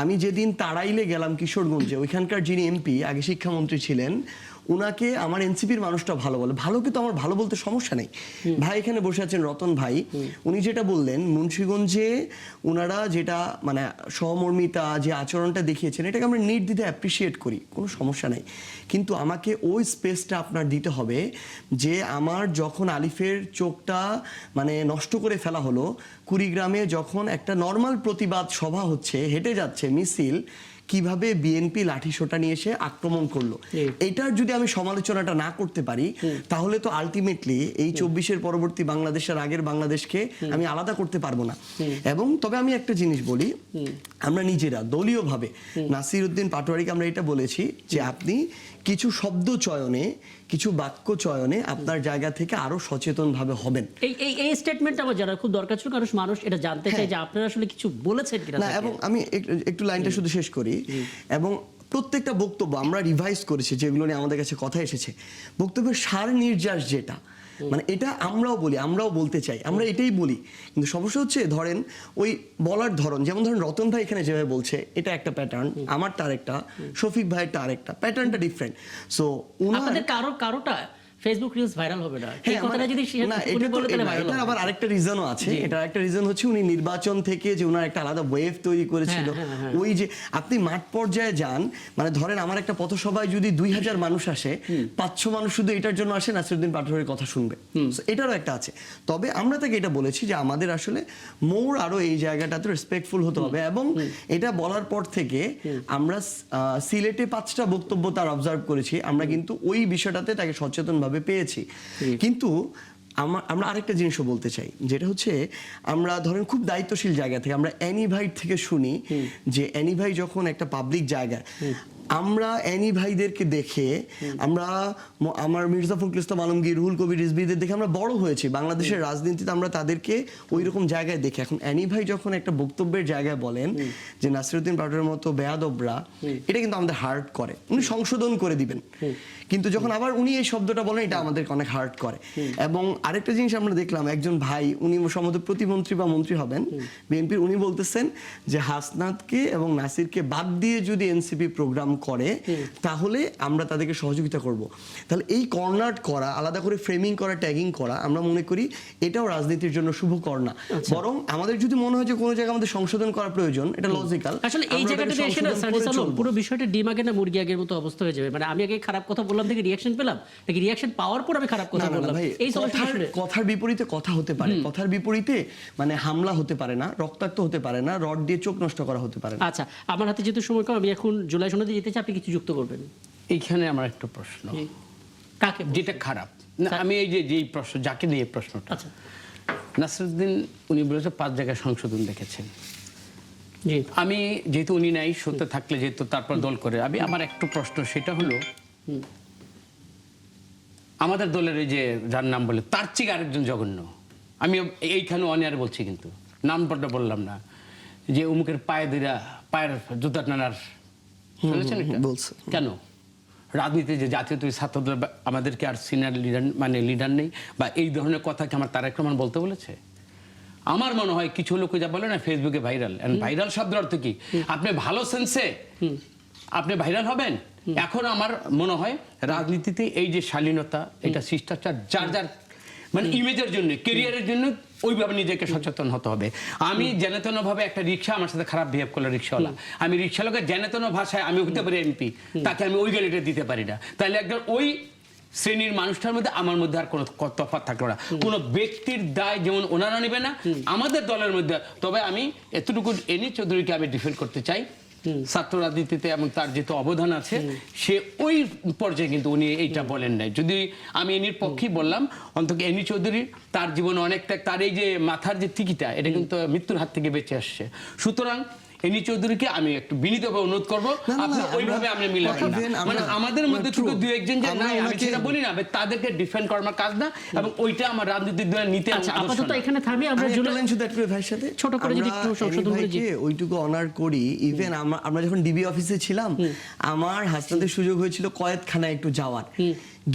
আমি যেদিন তাড়াইলে গেলাম কিশোরগঞ্জে, ওইখানকার যিনি এমপি আগে শিক্ষামন্ত্রী ছিলেন, উনাকে আমার এনসিপির মানুষটা ভালো বলে। ভালোকে তো আমার ভালো বলতে সমস্যা নেই। ভাই এখানে বসে আছেন রতন ভাই, উনি যেটা বললেন মুন্সিগঞ্জে উনারা যেটা মানে সহমর্মিতা যে আচরণটা দেখিয়েছেন, এটাকে আমরা নির্দ্বিধায় অ্যাপ্রিসিয়েট করি, কোনো সমস্যা নেই। কিন্তু আমাকে ওই স্পেসটা আপনার দিতে হবে যে আমার যখন আলিফের চোখটা মানে নষ্ট করে ফেলা হলো, কুড়িগ্রামে যখন একটা নর্মাল প্রতিবাদ সভা হচ্ছে, হেঁটে যাচ্ছে মিছিল, কিভাবে বিএনপি লাঠিসোঁটা নিয়ে এসে আক্রমণ করলো, এটার যদি আমি সমালোচনাটা না করতে পারি তাহলে তো আলটিমেটলি এই 24-এর পরবর্তী বাংলাদেশের আগের বাংলাদেশকে আমি আলাদা করতে পারবো না। এবং তবে আমি একটা জিনিস বলি, আমরা নিজেরা দলীয়ভাবে নাসির উদ্দিন পাটোয়ারিকে আমরা এটা বলেছি যে আপনি কিছু শব্দ চয়নে, কিছু বাক্য চয়নে আপনার জায়গা থেকে আরো সচেতন ভাবে হবেন। এই স্টেটমেন্ট আমার জানা খুব দরকার ছিল, কারণ মানুষ এটা জানতে চায় যে আপনারা আসলে কিছু বলেছেন কিনা। না, এবং আমি একটু লাইনটা শুধু শেষ করি। এবং প্রত্যেকটা বক্তব্য আমরা রিভাইজ করেছি, যেগুলো নিয়ে আমাদের কাছে কথা এসেছে, বক্তব্যের সার নির্যাস যেটা, মানে এটা আমরাও বলি, আমরাও বলতে চাই, আমরা এটাই বলি। কিন্তু সমস্যা হচ্ছে ধরেন ওই বলার ধরন, যেমন ধরেন রতন ভাই এখানে যেভাবে বলছে এটা একটা প্যাটার্ন, আমার তার একটা, শফিক ভাইয়ের তার একটা, প্যাটার্নটা ডিফারেন্ট। সো আপনাদের কারোটা ফেসবুক রিলস ভাইরাল হবে না, এই কথাটা যদি না, এটা তো এটা আবার আরেকটা রিজনও আছে। এটা একটা রিজন হচ্ছে উনি নির্বাচন থেকে যে উনার একটা আলাদা ওয়েভ তৈরি করেছিল, ওই যে আপনি মাঠ পর্যায়ে যান, মানে ধরেন আমার একটা পথসভায় যদি 2000 মানুষ আসে, 500 মানুষ শুধু এটার জন্য আসে নাসিরউদ্দিন পাটোয়ারির কথা শুনবে, এটারও একটা আছে। তবে আমরা তাকে এটা বলেছি যে আমাদের আসলে মোর আরো এই জায়গাটাতে রেসপেক্টফুল হতে হবে। এবং এটা বলার পর থেকে আমরা সিলেটে 5টা বক্তব্য তার অবজার্ভ করেছি, আমরা কিন্তু ওই বিষয়টাতে তাকে সচেতন ভাবে পেয়েছি। কিন্তু আমরা আরেকটা জিনিসও বলতে চাই, যেটা হচ্ছে আমরা ধরেন খুব দায়িত্বশীল জায়গা থেকে আমরা অ্যানি ভাই থেকে শুনি যে অ্যানি ভাই যখন একটা পাবলিক জায়গায়, আমরা অ্যানি ভাইদেরকে দেখে, আমরা আমার মির্জা ফখরুল ইসলাম আলমগীর, রুহুল কবির রিজভীদের দেখে আমরা বড় হয়েছি বাংলাদেশের রাজনীতিতে, আমরা তাদেরকে ওই রকম জায়গায় দেখে। এখন অ্যানি ভাই যখন একটা বক্তব্যের জায়গায় বলেন যে নাসিরউদ্দিন পাটোয়ারির মতো বেয়াদবরা, এটা কিন্তু আমাদের হার্ট করে, উনি সংশোধন করে দিবেন। কিন্তু যখন আবার উনি এই শব্দটা বলেন, এটা আমাদেরকে অনেক হার্ট করে। এবং আরেকটা জিনিস আমরা দেখলাম, একজন ভাই, উনি সম্ভবত প্রতিমন্ত্রী বা মন্ত্রী হবেন বিএনপির, উনি বলতেছেন যে হাসনাতকে এবং নাসিরকে বাদ দিয়ে যদি এনসিপি প্রোগ্রাম করে তাহলে আমরা তাদেরকে সহযোগিতা করব। তাহলে এই কর্নার করা, আলাদা করে ফ্রেমিং করা, ট্যাগিং করা, আমরা মনে করি এটাও রাজনীতির জন্য শুভ কর্না। বরং আমাদের যদি মনে হয় যে কোনো জায়গায় আমাদের সংশোধন করা প্রয়োজন, এটা লজিক্যাল। আসলে এই জায়গাটাতে এসে না পুরো বিষয়টা ডিম আগে না মুরগি আগের মতো অবস্থা হয়ে যাবে। মানে আমি আগে খারাপ কথা বললাম থেকে রিঅ্যাকশন পেলাম, নাকি রিঅ্যাকশন পাওয়ার পর আমি খারাপ কথা বললাম? এই কথার বিপরীতে কথা হতে পারে, কথার বিপরীতে মানে হামলা হতে পারে না, রক্তাক্ত হতে পারে না, রড দিয়ে চোখ নষ্ট করা হতে পারে না। আচ্ছা, আমার হাতে যেহেতু সময় কম, আমি এখন জুলাই সনদে যেতে চাই, আপনি কিছু যুক্ত করবেন? এইখানে আমার একটা প্রশ্ন, কাকে যেটা খারাপ না, আমি এই যে প্রশ্ন, যাকে নিয়ে প্রশ্নটা, আচ্ছা, নাসিরউদ্দিন উনি বলেছে 5 জায়গায় সংশোধন দেখেছেন। জি, আমি যেহেতু উনি নাই, সত্যি থাকলে যেহেতু তারপর দল করে, আমি আমার একটু প্রশ্ন, সেটা হলো আমাদের দলের এই যে যার নাম বলে, তার চেয়ে আরেকজন জঘন্য, আমি এইখানে অনিয়ার বলছি কিন্তু নামটা বললাম না, যে অমুকের পায়ের জুতা টানার শুনেছেন এটা? কেন রাজনীতি যে জাতীয় ছাত্রদের আমাদেরকে আর সিনিয়র লিডার মানে লিডার নেই, বা এই ধরনের কথা কি আমার তারেক রহমান বলতে বলেছে? আমার মনে হয় কিছু লোক যা বলে না ফেসবুকে ভাইরাল, ভাইরাল শব্দের অর্থ কি? আপনি ভালো সেন্সে আপনি ভাইরাল হবেন। এখন আমার মনে হয় রাজনীতিতে এই যে শালীনতা, এটা শিষ্টাচার, যার যার মানে ইমেজের জন্য, ক্যারিয়ারের জন্য ওইভাবে নিজেকে সচেতন হতে হবে। আমি জেনেতন ভাবে একটা রিক্সা আমার সাথে খারাপ বিহেভ করলো রিক্সাওয়ালা, আমি রিক্সাওয়ালাকে জেনেতন ভাষায় আমি হতে পারি এমপি, তাকে আমি ওই গাড়িটা দিতে পারি না, তাহলে একজন ওই শ্রেণীর মানুষটার মধ্যে আমার মধ্যে আর কোনো তফাৎ থাকলো না। কোনো ব্যক্তির দায় যেমন ওনারা নেবে না, আমাদের দলের মধ্যে। তবে আমি এতটুকু এনি চৌধুরীকে আমি ডিফেন্ড করতে চাই, ছাত্র রাজনীতিতে এবং তার যেহেতু অবদান আছে, সে ওই পর্যায়ে কিন্তু উনি এইটা বলেন নাই। যদি আমি এনির পক্ষেই বললাম, অন্তত এনি চৌধুরী তার জীবনে অনেকটা, তার এই যে মাথার যে টিকিটা, এটা কিন্তু মৃত্যুর হাত থেকে বেঁচে আসছে। সুতরাং এনি চৌধুরীকে আমি একটু বিনীতভাবে অনুরোধ করবো, আপনি ওইভাবে আপনি মিলাবেন না। মানে আমাদের মধ্যে শুধু দু একজন যে নাই, আমি সেটা বলি না, তাদেরকে ডিফেন্ড করার কাজ না, এবং ওইটা আমার রাজনীতির দলে নিতে। আপাতত এখানে থামি, আমরা জুলাই শুধু একটু ভাইয়ের সাথে ছোট করে যদি একটু সংশোধন করে যে ওইটুকু অনার করি। ইভেন আমরা যখন ডিবি অফিসে ছিলাম, আমার হাসনাতের সুযোগ হয়েছিল কয়েদখানায় একটু যাওয়ার,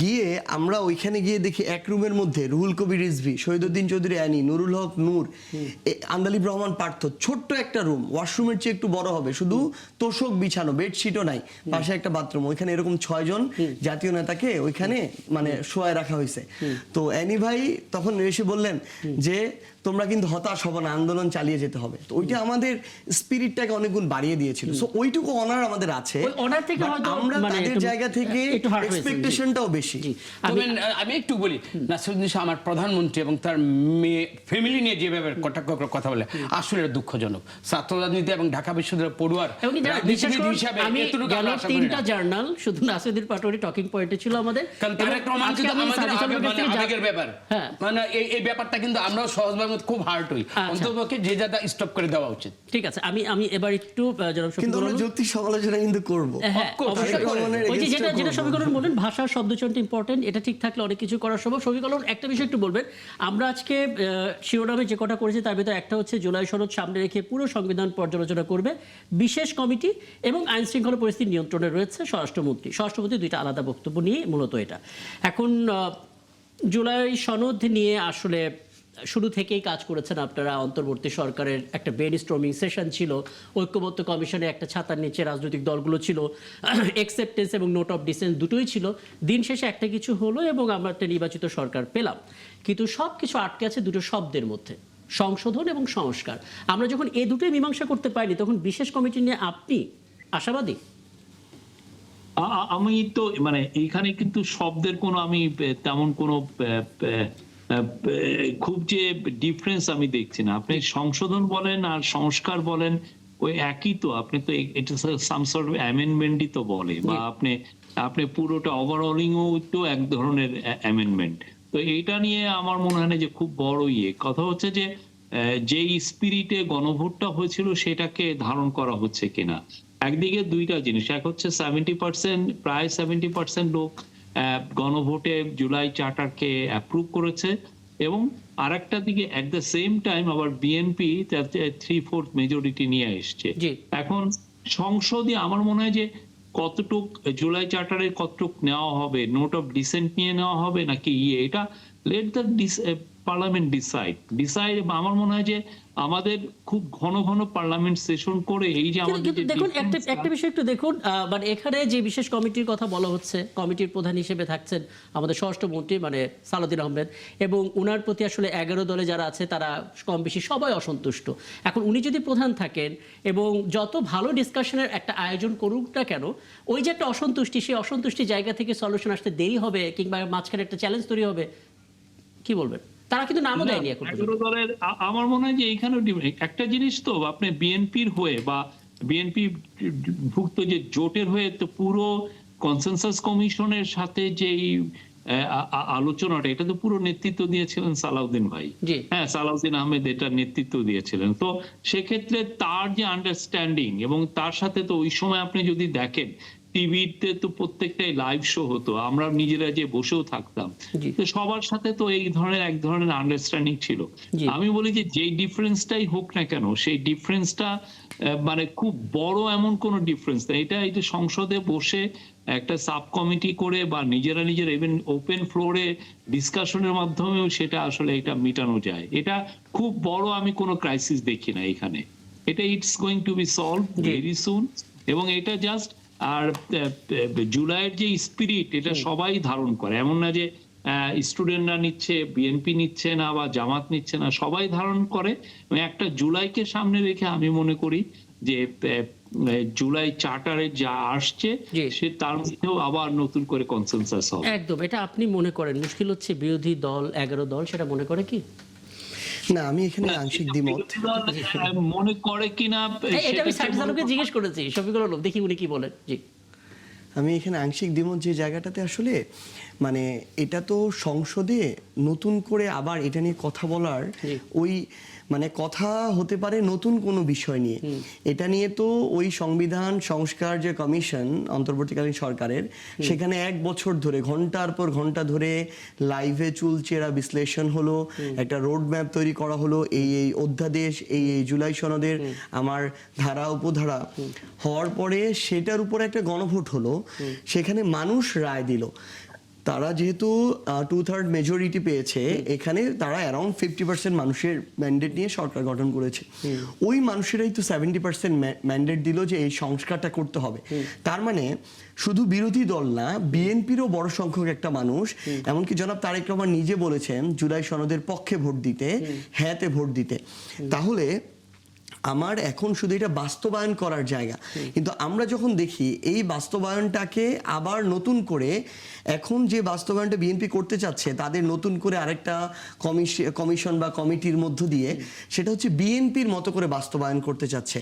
গিয়ে আমরা ওইখানে গিয়ে দেখি এক রুমের মধ্যে রুহুল কবির রিজভী, শহীদউদ্দিন চৌধুরী অ্যানি, নুরুল হক নূর, আন্দালিব রহমান পার্থ, ছোট্ট একটা রুম, ওয়াশরুমের বাথরুমের চেয়ে একটু বড় হবে, শুধু তোষক বিছানো, বেডশিটও নাই, পাশে একটা বাথরুম, ওইখানে এরকম 6 জন জাতীয় নেতাকে ওইখানে মানে শোয়ায় রাখা হয়েছে। তো অ্যানি ভাই তখন এসে বললেন যে তোমরা কিন্তু হতাশ হবে না, আন্দোলন চালিয়ে যেতে হবে। তো ওইটা আমাদের স্পিরিটটাকে অনেক গুণ বাড়িয়ে দিয়েছিল। সো ওইটুকু অনার আমাদের আছে, ওই honor থেকে But হয়তো আমরা মানে তাদের একটু- জায়গা থেকে একটু hurt হয়েছে, জি। এক্সপেকটেশনটাও বেশি। জি, তবে আমি একটু বলি, নাসিরুদ্দিন শাহ আমার প্রধানমন্ত্রী এবং তার মেয়ে ফ্যামিলি নিয়ে যেভাবে কথা বলে আসলে এটা দুঃখজনক। ছাত্র রাজনীতি এবং ঢাকা বিশ্ববিদ্যালয়ের পড়ুয়ার এবং এটা বিশ্বাস রাজনীতিবিদ করুন, হিসাবে আমি এতটুকু গেল আমরা আশা করি 3টা না। জার্নাল শুধু নাসিরুদ্দিন পাটোয়ারি টকিং পয়েন্টে ছিল আমাদের, কারণ তার একটা রোমাঞ্চিত আজকে আমি আমাদের সাজিদ আলমের কাছ থেকে আবেগের ব্যাপার। হ্যাঁ। মানে এই ব্যাপারটা কিন্তু আমরাও সহজভাবে খুব হার্ট হই। আচ্ছা। অন্ততপক্ষে যে যাটা স্টপ করে দেওয়া উচিত। ঠিক আছে, আমি এবার একটু জনাব কিন্তু শফিকুল আমরা আলম- যুক্তি সমালোচনা কিন্তু করব। হ্যাঁ, course, অবশ্যই। সেটা করেন। ওই যে against যেটা করবো। যেটা শফিকুল বলেন, ভাষার শব্দচয়নটা ইম্পর্টেন্ট, এটা ঠিক থাকলে অনেক কিছু করা সম্ভব। শফিকুল একটা বিষয় একটু বলবেন, আমরা আজকে শিরোনামে যে কটা করেছি তার ভিতরে একটা হচ্ছে জুলাই সনদ সামনে রেখে পুরো সংবিধান পর্যালোচনা করবে বিশেষ কমিটি, এবং আইন শৃঙ্খলা পরিস্থিতি নিয়ন্ত্রণে রয়েছে স্বরাষ্ট্রমন্ত্রী। স্বরাষ্ট্রমন্ত্রী দুইটা আলাদা বক্তব্য নিয়ে মূলত এটা। এখন জুলাই সনদ নিয়ে আসলে শুরু থেকেই কাজ করেছেন আপনারা। অন্তর্বর্তী সরকারের একটা ব্রেন স্টর্মিং সেশন ছিল, ঐক্যবদ্ধ কমিশনে একটা ছাতার নিচে রাজনৈতিক দলগুলো ছিল, অ্যাকসেপ্টেন্স এবং নোট অফ ডিসেন্স দুটোই ছিল। দিন শেষে একটা কিছু হলো এবং আমরা একটা নির্বাচিত সরকার পেলাম, কিন্তু সব কিছু আটকে আছে দুটো শব্দের মধ্যে, সংশোধন এবং সংস্কার। আমরা যখন এই দুটোই মীমাংসা করতে পারিনি, তখন বিশেষ কমিটি নিয়ে আপনি আশাবাদী? আমি তো মানে এইখানে কিন্তু শব্দের কোনো আমি তেমন কোনো খুব যে ডিফারেন্স আমি দেখছি না। আপনি সংশোধন বলেন আর সংস্কার বলেন, ওই একই তো। আপনি তো এটা সাম সর্ট অফ অ্যামেন্ডমেন্টই তো বলে, বা আপনি পুরোটা ওভারঅলিংও তো এক ধরনের অ্যামেন্ডমেন্ট। তো এইটা নিয়ে আমার মনে হয় না যে খুব বড় কথা হচ্ছে যে যেই স্পিরিটে গণভোটটা হয়েছিল সেটাকে ধারণ করা হচ্ছে কিনা। একদিকে দুইটা জিনিস, এক হচ্ছে 70%, প্রায় 70% লোক গণভোটে জুলাই চার্টারকে অ্যাপ্রুভ করেছে, এবং আরেকটা দিকে এট দ্য সেম টাইম আবার বিএনপি 3/4 মেজরিটি নিয়ে এসছে। জি। এখন সংসদে আমার মনে হয় যে কতটুক জুলাই চার্টারের কতটুক নেওয়া হবে, নোট অফ ডিসেন্ট নিয়ে নেওয়া হবে নাকি এটা লেট দ্য পার্লামেন্ট ডিসাইড। আমার মনে হয় যে আমাদের খুব ঘন ঘন পার্লামেন্ট সেশন করে এই যে আমাদের কিন্তু দেখুন একটা বিষয় একটু দেখুন, মানে এখানে যে বিশেষ কমিটির কথা বলা হচ্ছে, কমিটির প্রধান হিসেবে থাকছেন আমাদের স্বরাষ্ট্রমন্ত্রী মানে সালাউদ্দিন আহমেদ, এবং উনার প্রতি আসলে 11 দলে যারা আছে তারা কম বেশি সবাই অসন্তুষ্ট। এখন উনি যদি প্রধান থাকেন এবং যত ভালো ডিসকাশনের একটা আয়োজন করুক না কেন, ওই যে একটা অসন্তুষ্টি, সেই অসন্তুষ্টি জায়গা থেকে সলিউশন আসতে দেরি হবে, কিংবা মাঝখানে একটা চ্যালেঞ্জ তৈরি হবে, কি বলবেন? তারা কিন্তু নামও দেয়নি এখন পর্যন্ত। 11 দলের আমার মনে হয় যে এইখানে একটা জিনিস তো, আপনি বিএনপির হয়ে বা বিএনপি ভুক্ত যে জোটের হয়ে তো পুরো কনসেনসাস কমিশনের সাথে যে আলোচনাটা, এটা তো পুরো নেতৃত্ব দিয়েছিলেন সালাউদ্দিন ভাই। জি। হ্যাঁ, সালাউদ্দিন আহমেদ এটা নেতৃত্ব দিয়েছিলেন। তো সেক্ষেত্রে তার যে আন্ডারস্ট্যান্ডিং, এবং তার সাথে তো ওই সময় আপনি যদি দেখেন টিভিতে তো প্রত্যেকটাই লাইভ শো হতো, আমরা নিজেরা যে বসেও থাকতাম, জি। তো সবার সাথে তো এই ধরনের এক ধরনের আন্ডারস্ট্যান্ডিং ছিল। জি। আমি বলি যে যেই ডিফারেন্সটাই হোক না কেন, সেই ডিফারেন্সটা মানে খুব বড় এমন কোন ডিফারেন্স না। এটা এই যে সংসদে বসে একটা সাব কমিটি করে বা নিজেরা ইভেন ওপেন ফ্লোরে ডিসকাশনের মাধ্যমেও সেটা আসলে এটা মিটানো যায়। এটা খুব বড় আমি কোনো ক্রাইসিস দেখি না এখানে। এটা it's going to be solve very soon, এবং এটা জাস্ট আর জুলাইয়ের যে স্পিরিট এটা সবাই ধারণ করে, এমন না যে স্টুডেন্টরা নিচ্ছে, বিএনপি নিচ্ছে না বা জামাত নিচ্ছে না, সবাই ধারণ করে। একটা জুলাইকে সামনে রেখে আমি মনে করি যে জুলাই চার্টারে যা আসছে সে তার মধ্যেও আবার নতুন করে কনসেনসাস হবে। একদম, এটা আপনি মনে করেন। মুশকিল হচ্ছে বিরোধী দল 11 দল সেটা মনে করে কি? না, আমি এখানে আংশিক দ্বিমত। মনে করে কিনা এটা আমি সাজিদ আলমকে জিজ্ঞেস করেছি, শফিকুল আলম, দেখি উনি কি বলেন। জি, আমি এখানে আংশিক দ্বিমত যে জায়গাটাতে আসলে মানে এটা তো সংসদে নতুন করে আবার এটা নিয়ে কথা বলার ওই মানে কথা হতে পারে নতুন কোনো বিষয় নিয়ে। এটা নিয়ে তো ওই সংবিধান সংস্কার যে কমিশন অন্তর্বর্তীকালীন সরকারের, সেখানে 1 বছর ধরে ঘন্টার পর ঘন্টা ধরে লাইভে চুলচেরা বিশ্লেষণ হলো, একটা রোড ম্যাপ তৈরি করা হলো, এই অধ্যাদেশ, এই জুলাই সনদের আমার ধারা উপধারা হওয়ার পরে সেটার উপরে একটা গণভোট হলো, সেখানে মানুষ রায় দিল। তারা যেহেতু 2/3 মেজরিটি পেয়েছে, এখানে তারা অ্যারাউন্ড 50% মানুষের ম্যান্ডেট নিয়ে সরকার গঠন করেছে। ওই মানুষেরাই তো 70% ম্যান্ডেট দিল যে এই সংস্কারটা করতে হবে। তার মানে শুধু বিরোধী দল না, বিএনপিরও বড় সংখ্যক একটা মানুষ, এমনকি জনাব তারেক রহমান নিজে বলেছেন জুলাই সনদের পক্ষে ভোট দিতে, হ্যাঁতে ভোট দিতে। তাহলে আমার এখন শুধু এটা বাস্তবায়ন করার জায়গা, কিন্তু আমরা যখন দেখি এই বাস্তবায়নটাকে আবার নতুন করে, এখন যে বাস্তবায়নটা বিএনপি করতে চাচ্ছে তাদের নতুন করে আরেকটা কমিশন বা কমিটির মধ্য দিয়ে, সেটা হচ্ছে বিএনপির মতো করে বাস্তবায়ন করতে চাচ্ছে।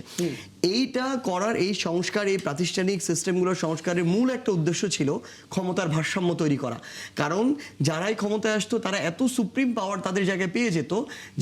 এইটা করার, এই সংস্কার, এই প্রাতিষ্ঠানিক সিস্টেমগুলোর সংস্কারের মূল একটা উদ্দেশ্য ছিল ক্ষমতার ভারসাম্য তৈরি করা। কারণ যারাই ক্ষমতায় আসতো তারা এত সুপ্রিম পাওয়ার তাদের জায়গায় পেয়ে যেত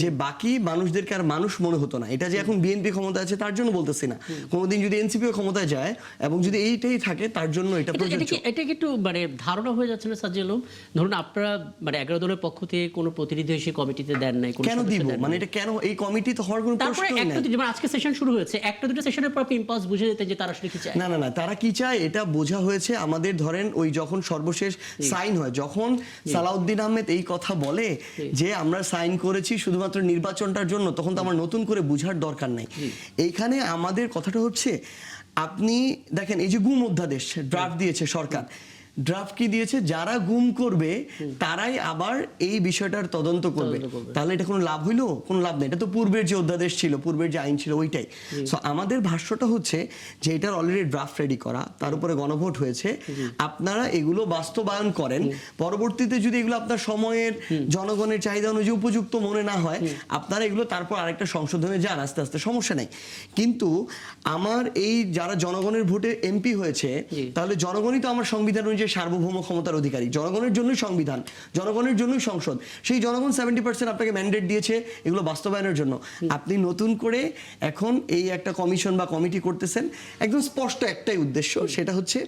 যে বাকি মানুষদেরকে আর মানুষ মনে হতো না। এটা যে এখন বিএনপি ক্ষমতা আছে তার জন্য বলতেছি না, কোনোদিন যদি এনসিপিও ক্ষমতায় যায় এবং যদি এইটাই থাকে তার জন্য এটা প্রযোজ্য। এটা কি একটু মানে ধারণা হয়ে যাচ্ছে না সাজ্জাদ আলম? ধরুন আপনারা মানে 11 দলের পক্ষ থেকে কোনো প্রতিনিধি এসে কমিটিতে দেন নাই, কেন দিব? মানে এটা কেন এই কমিটি তো হওয়ার কোনো তারপরে প্রশ্নই একটা নাই। যেমন আজকে সেশন শুরু হয়েছে, একটা দুটো সেশনের পর আপনি ইম্পালস বুঝে যেতেন যে তারা আসলে কি চায়। না না না, তারা কি চায় এটা বোঝা হয়েছে আমাদের। ধরেন ওই যখন সর্বশেষ সাইন হয়, যখন সালাউদ্দিন আহমেদ এই কথা বলে যে আমরা সাইন করেছি শুধুমাত্র নির্বাচনটার জন্য, তখন তো আমার নতুন করে বুঝার দরকার নাই। এইখানে আমাদের কথাটা হচ্ছে, আপনি দেখেন এই যে গুম অধ্যাদেশ ড্রাফট দিয়েছে সরকার, ড্রাফট কি দিয়েছে, যারা গুম করবে তারাই আবার এই বিষয়টার তদন্ত করবে। তাহলে এটা কোনো লাভ হইলো? কোনো লাভ নেই। এটা তো পূর্বের যে অধ্যাদেশ ছিল, পূর্বের যে আইন ছিল ওইটাই। সো আমাদের ভাষ্যটা হচ্ছে যে এটার অলরেডি ড্রাফট রেডি করা, তার উপরে গণভোট হয়েছে, আপনারা এগুলো বাস্তবায়ন করেন। পরবর্তীতে যদি এগুলো আপনার সময়ের, জনগণের চাহিদা অনুযায়ী উপযুক্ত মনে না হয়, আপনারা এগুলো তারপর আরেকটা সংশোধনে যান আস্তে আস্তে, সমস্যা নেই। কিন্তু আমার এই যারা জনগণের ভোটে এমপি হয়েছে, তাহলে জনগণই তো আমার সংবিধান অনুযায়ী সার্বভৌম ক্ষমতার অধিকারী। জনগণের জন্যই সংবিধান, জনগণের জন্যই সংসদ। সেই জনগণ 70% আপনাকে ম্যান্ডেট দিয়েছে এগুলো বাস্তবায়নের জন্য। আপনি নতুন করে এখন এই একটা কমিশন বা কমিটি করতেছেন, একদম স্পষ্ট একটাই উদ্দেশ্য, সেটা হচ্ছে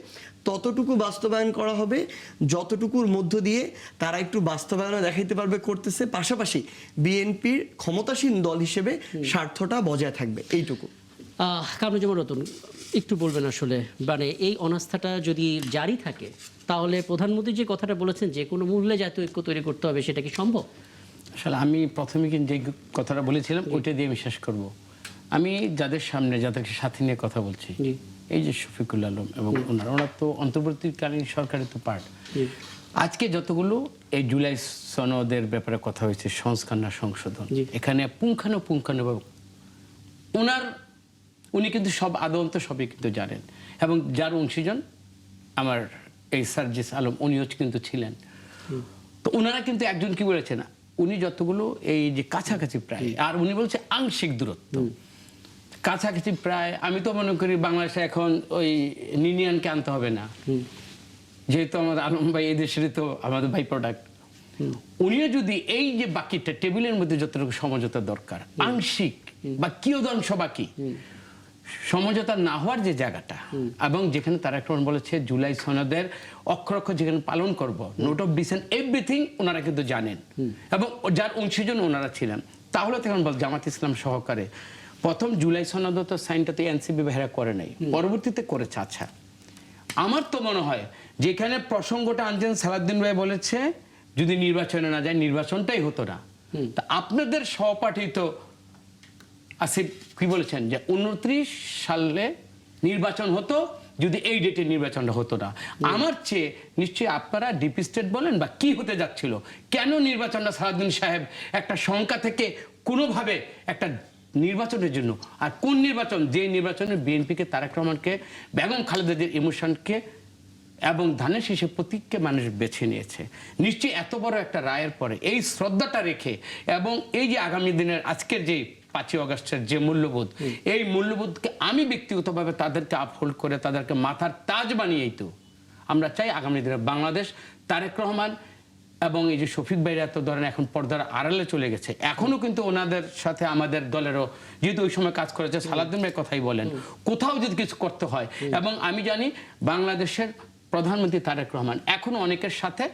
ততটুকু বাস্তবায়ন করা হবে যতটুকুর মধ্য দিয়ে তারা একটু বাস্তবায়নে দেখাইতে পারবে করতেছে, পাশাপাশি বিএনপির ক্ষমতাসীন দল হিসেবে স্বার্থটা বজায় থাকবে, এইটুকু। কামরুজ্জামান রতন একটু বলবেন আসলে, মানে এই অনাস্থাটা যদি জারি থাকে তাহলে প্রধানমন্ত্রী যে কথাটা বলেছেন যে কোনো মূল্যে জাতীয় ঐক্য তৈরি করতে হবে, সেটা কি সম্ভব? আসলে আমি প্রথমে কিন্তু যে কথাটা বলেছিলাম ওইটা দিয়ে বিশ্বাস করব। আমি যাদের সামনে, যাদেরকে সাথে নিয়ে কথা বলছি, এই যে শফিকুল আলম এবং ওনারা তো অন্তর্বর্তীকালীন সরকারের তো পার্ট। আজকে যতগুলো এই জুলাই সনদের ব্যাপারে কথা হয়েছে, সংস্কার না সংশোধন, এখানে পুঙ্খানুপুঙ্খানুভাবে উনি কিন্তু সব আদন্ত সবই কিন্তু জানেন। এবং যার অংশীজন আমার এই সার্জিস আলম, উনিও কিন্তু ছিলেন। তো ওনারা কিন্তু একজন কি বলেছেন, উনি যতগুলো এই যে কাছাকাছি প্রায়, আর উনি বলছে আংশিক দূরত্ব, কাছাকাছি প্রায়। আমি তো মনে করি বাংলাদেশে এখন ওই নিনিয়ানকে আনতে হবে না, যেহেতু আমাদের আলম ভাই এই দেশেরই তো আমাদের ভাই প্রোডাক্ট। উনিও যদি এই যে বাকিটা টেবিলের মধ্যে যতটুকু সমঝোতা দরকার, আংশিক বা কিয়দংশ বাকি সমঝোতা না হওয়ার যে জায়গাটা, এবং যেখানে তারা একটা বলেছে জুলাই সনদের অক্ষর অক্ষর যেখানে পালন করব, নোট অফ ডিসেন্ট এভরিথিং ওনারা কিন্তু জানেন এবং যার অংশীজন ওনারা ছিলেন। তাহলে তখন বল জামাত ইসলাম সহকারে প্রথম জুলাই সনদ তো সাইনটাতে এনসিপি বেহেরা করে নাই, পরবর্তীতে করেছে। আচ্ছা, আমার তো মনে হয় যেখানে প্রসঙ্গটা আনছেন সালাউদ্দিন ভাই বলেছে যদি নির্বাচনে না যায় নির্বাচনটাই হতো না। তা আপনাদের সহপাঠী তো আসিফ কি বলেছেন যে 29 সালে নির্বাচন হতো যদি এই ডেটে নির্বাচনটা হতো না। আমার চেয়ে নিশ্চয়ই আপনারা ডিপ স্টেট বলেন বা কি হতে যাচ্ছিল, কেন নির্বাচনটা সালাউদ্দিন সাহেব একটা শঙ্কা থেকে কোনোভাবে একটা নির্বাচনের জন্য, আর কোন নির্বাচন, যে নির্বাচনে বিএনপিকে, তারেক রহমানকে, বেগম খালেদাদের ইমোশনকে এবং ধানের শীষের প্রতীককে মানুষ বেছে নিয়েছে। নিশ্চয়ই এত বড় একটা রায়ের পরে এই শ্রদ্ধাটা রেখে এবং এই যে আগামী দিনের আজকের যে 5ই আগস্টের যে মূল্যবোধ, এই মূল্যবোধকে আমি ব্যক্তিগতভাবে তাদেরকে আপহোল্ড করে তাদেরকে মাথার তাজ বানিয়েই তো আমরা চাই আগামী দিনে বাংলাদেশ। তারেক রহমান এবং এই যে শফিক ভাইরা তো ধরেন এখন পর্দার আড়ালে চলে গেছে, এখনো কিন্তু ওনাদের সাথে আমাদের দলেরও যেহেতু ওই সময় কাজ করেছে, সালাউদ্দিন ভাই কথাই বলেন, কোথাও যদি কিছু করতে হয়, এবং আমি জানি বাংলাদেশের প্রধানমন্ত্রী তারেক রহমান এখনো অনেকের সাথে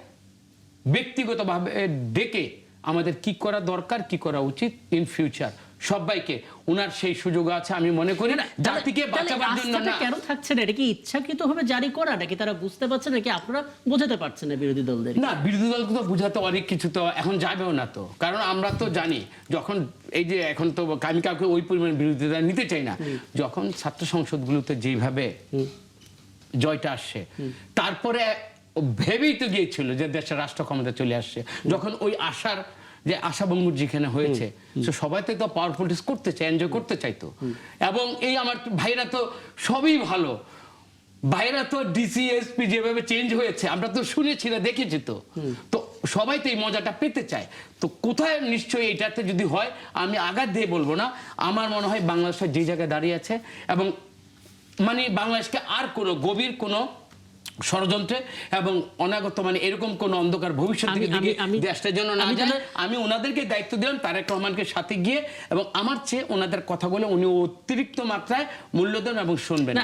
ব্যক্তিগতভাবে ডেকে আমাদের কি করা দরকার, কি করা উচিত ইন ফিউচার সবাইকে, ওনার সেই সুযোগ আছে আমি মনে করি জাতিকে বাঁচাবার জন্য। না, কেন থাকছে না? এটা কি ইচ্ছাকৃতভাবে জারি করা, নাকি তারা বুঝতে পারছে নাকি আপনারা বোঝাতে পারছেন না বিরোধী দলদের? না, বিরোধী দলকে তো বোঝাতে অনেক কিছু তো এখন যাবেও না তো, কারণ আমরা তো জানি যখন এই যে এখন তো আমি কাউকে ওই পরিমাণ বিরোধিতা নিতে চাই না, যখন ছাত্র সংসদগুলোতে যেভাবে জয়টা আসছে, তারপরে ভেবেই তো গিয়েছিল যে দেশের রাষ্ট্র ক্ষমতা চলে আসছে, যখন ওই আশার যে আশাভঙ্গুর যেখানে হয়েছে, সবাই তো পাওয়ার পলিটিক্স করতে চায়, এনজয় করতে চাইতো। এবং এই আমার ভাইরা তো সবই ভালো, ভাইরা তো ডিসি এসপি যেভাবে চেঞ্জ হয়েছে আমরা তো শুনেছি না, দেখেছি তো, তো সবাই তো এই মজাটা পেতে চায়। তো কোথায় নিশ্চয়ই এটাতে যদি হয়, আমি আঘাত দিয়ে বলবো না, আমার মনে হয় বাংলাদেশের যে জায়গায় দাঁড়িয়ে আছে এবং মানে বাংলাদেশকে আর কোনো গভীর কোনো ষড়যন্ত্রে এবং অনাগত মানে এরকম কোন অন্ধকার ভবিষ্যৎ দেশটার জন্য না যায়, আমি ওনাদেরকে দায়িত্ব দিলাম, তারেক রহমানকে সাথে গিয়ে, এবং আমার চেয়ে ওনাদের কথাগুলো উনি অতিরিক্ত মাত্রায় মূল্য দেন এবং শুনবেন।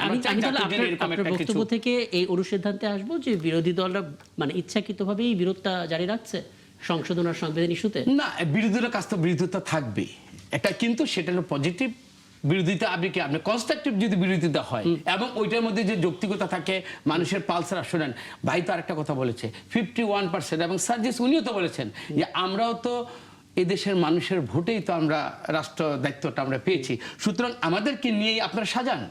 বক্তব্য থেকে এই অনুসিদ্ধান্তে আসবো যে বিরোধী দলরা মানে ইচ্ছাকৃতভাবে এই বিরোধটা জারি রাখছে সংশোধন আর সংবিধান ইস্যুতে। না, বিরোধীরা কাজ তো বিরোধিতা থাকবেই একটা, কিন্তু সেটা হলো পজিটিভ বিরোধিতা। আপনি কনস্ট্রাকটিভ যদি বিরোধিতা হয় এবং ওইটার মধ্যে যে যৌক্তিকতা থাকে, মানুষের পালসার শোনেন। ভাই তো আরেকটা কথা বলেছে 51%, এবং সার্জিস উনিও তো বলেছেন যে আমরাও তো এদেশের মানুষের ভোটেই তো আমরা রাষ্ট্র দায়িত্বটা আমরা পেয়েছি, সুতরাং আমাদেরকে নিয়েই আপনারা সাজান,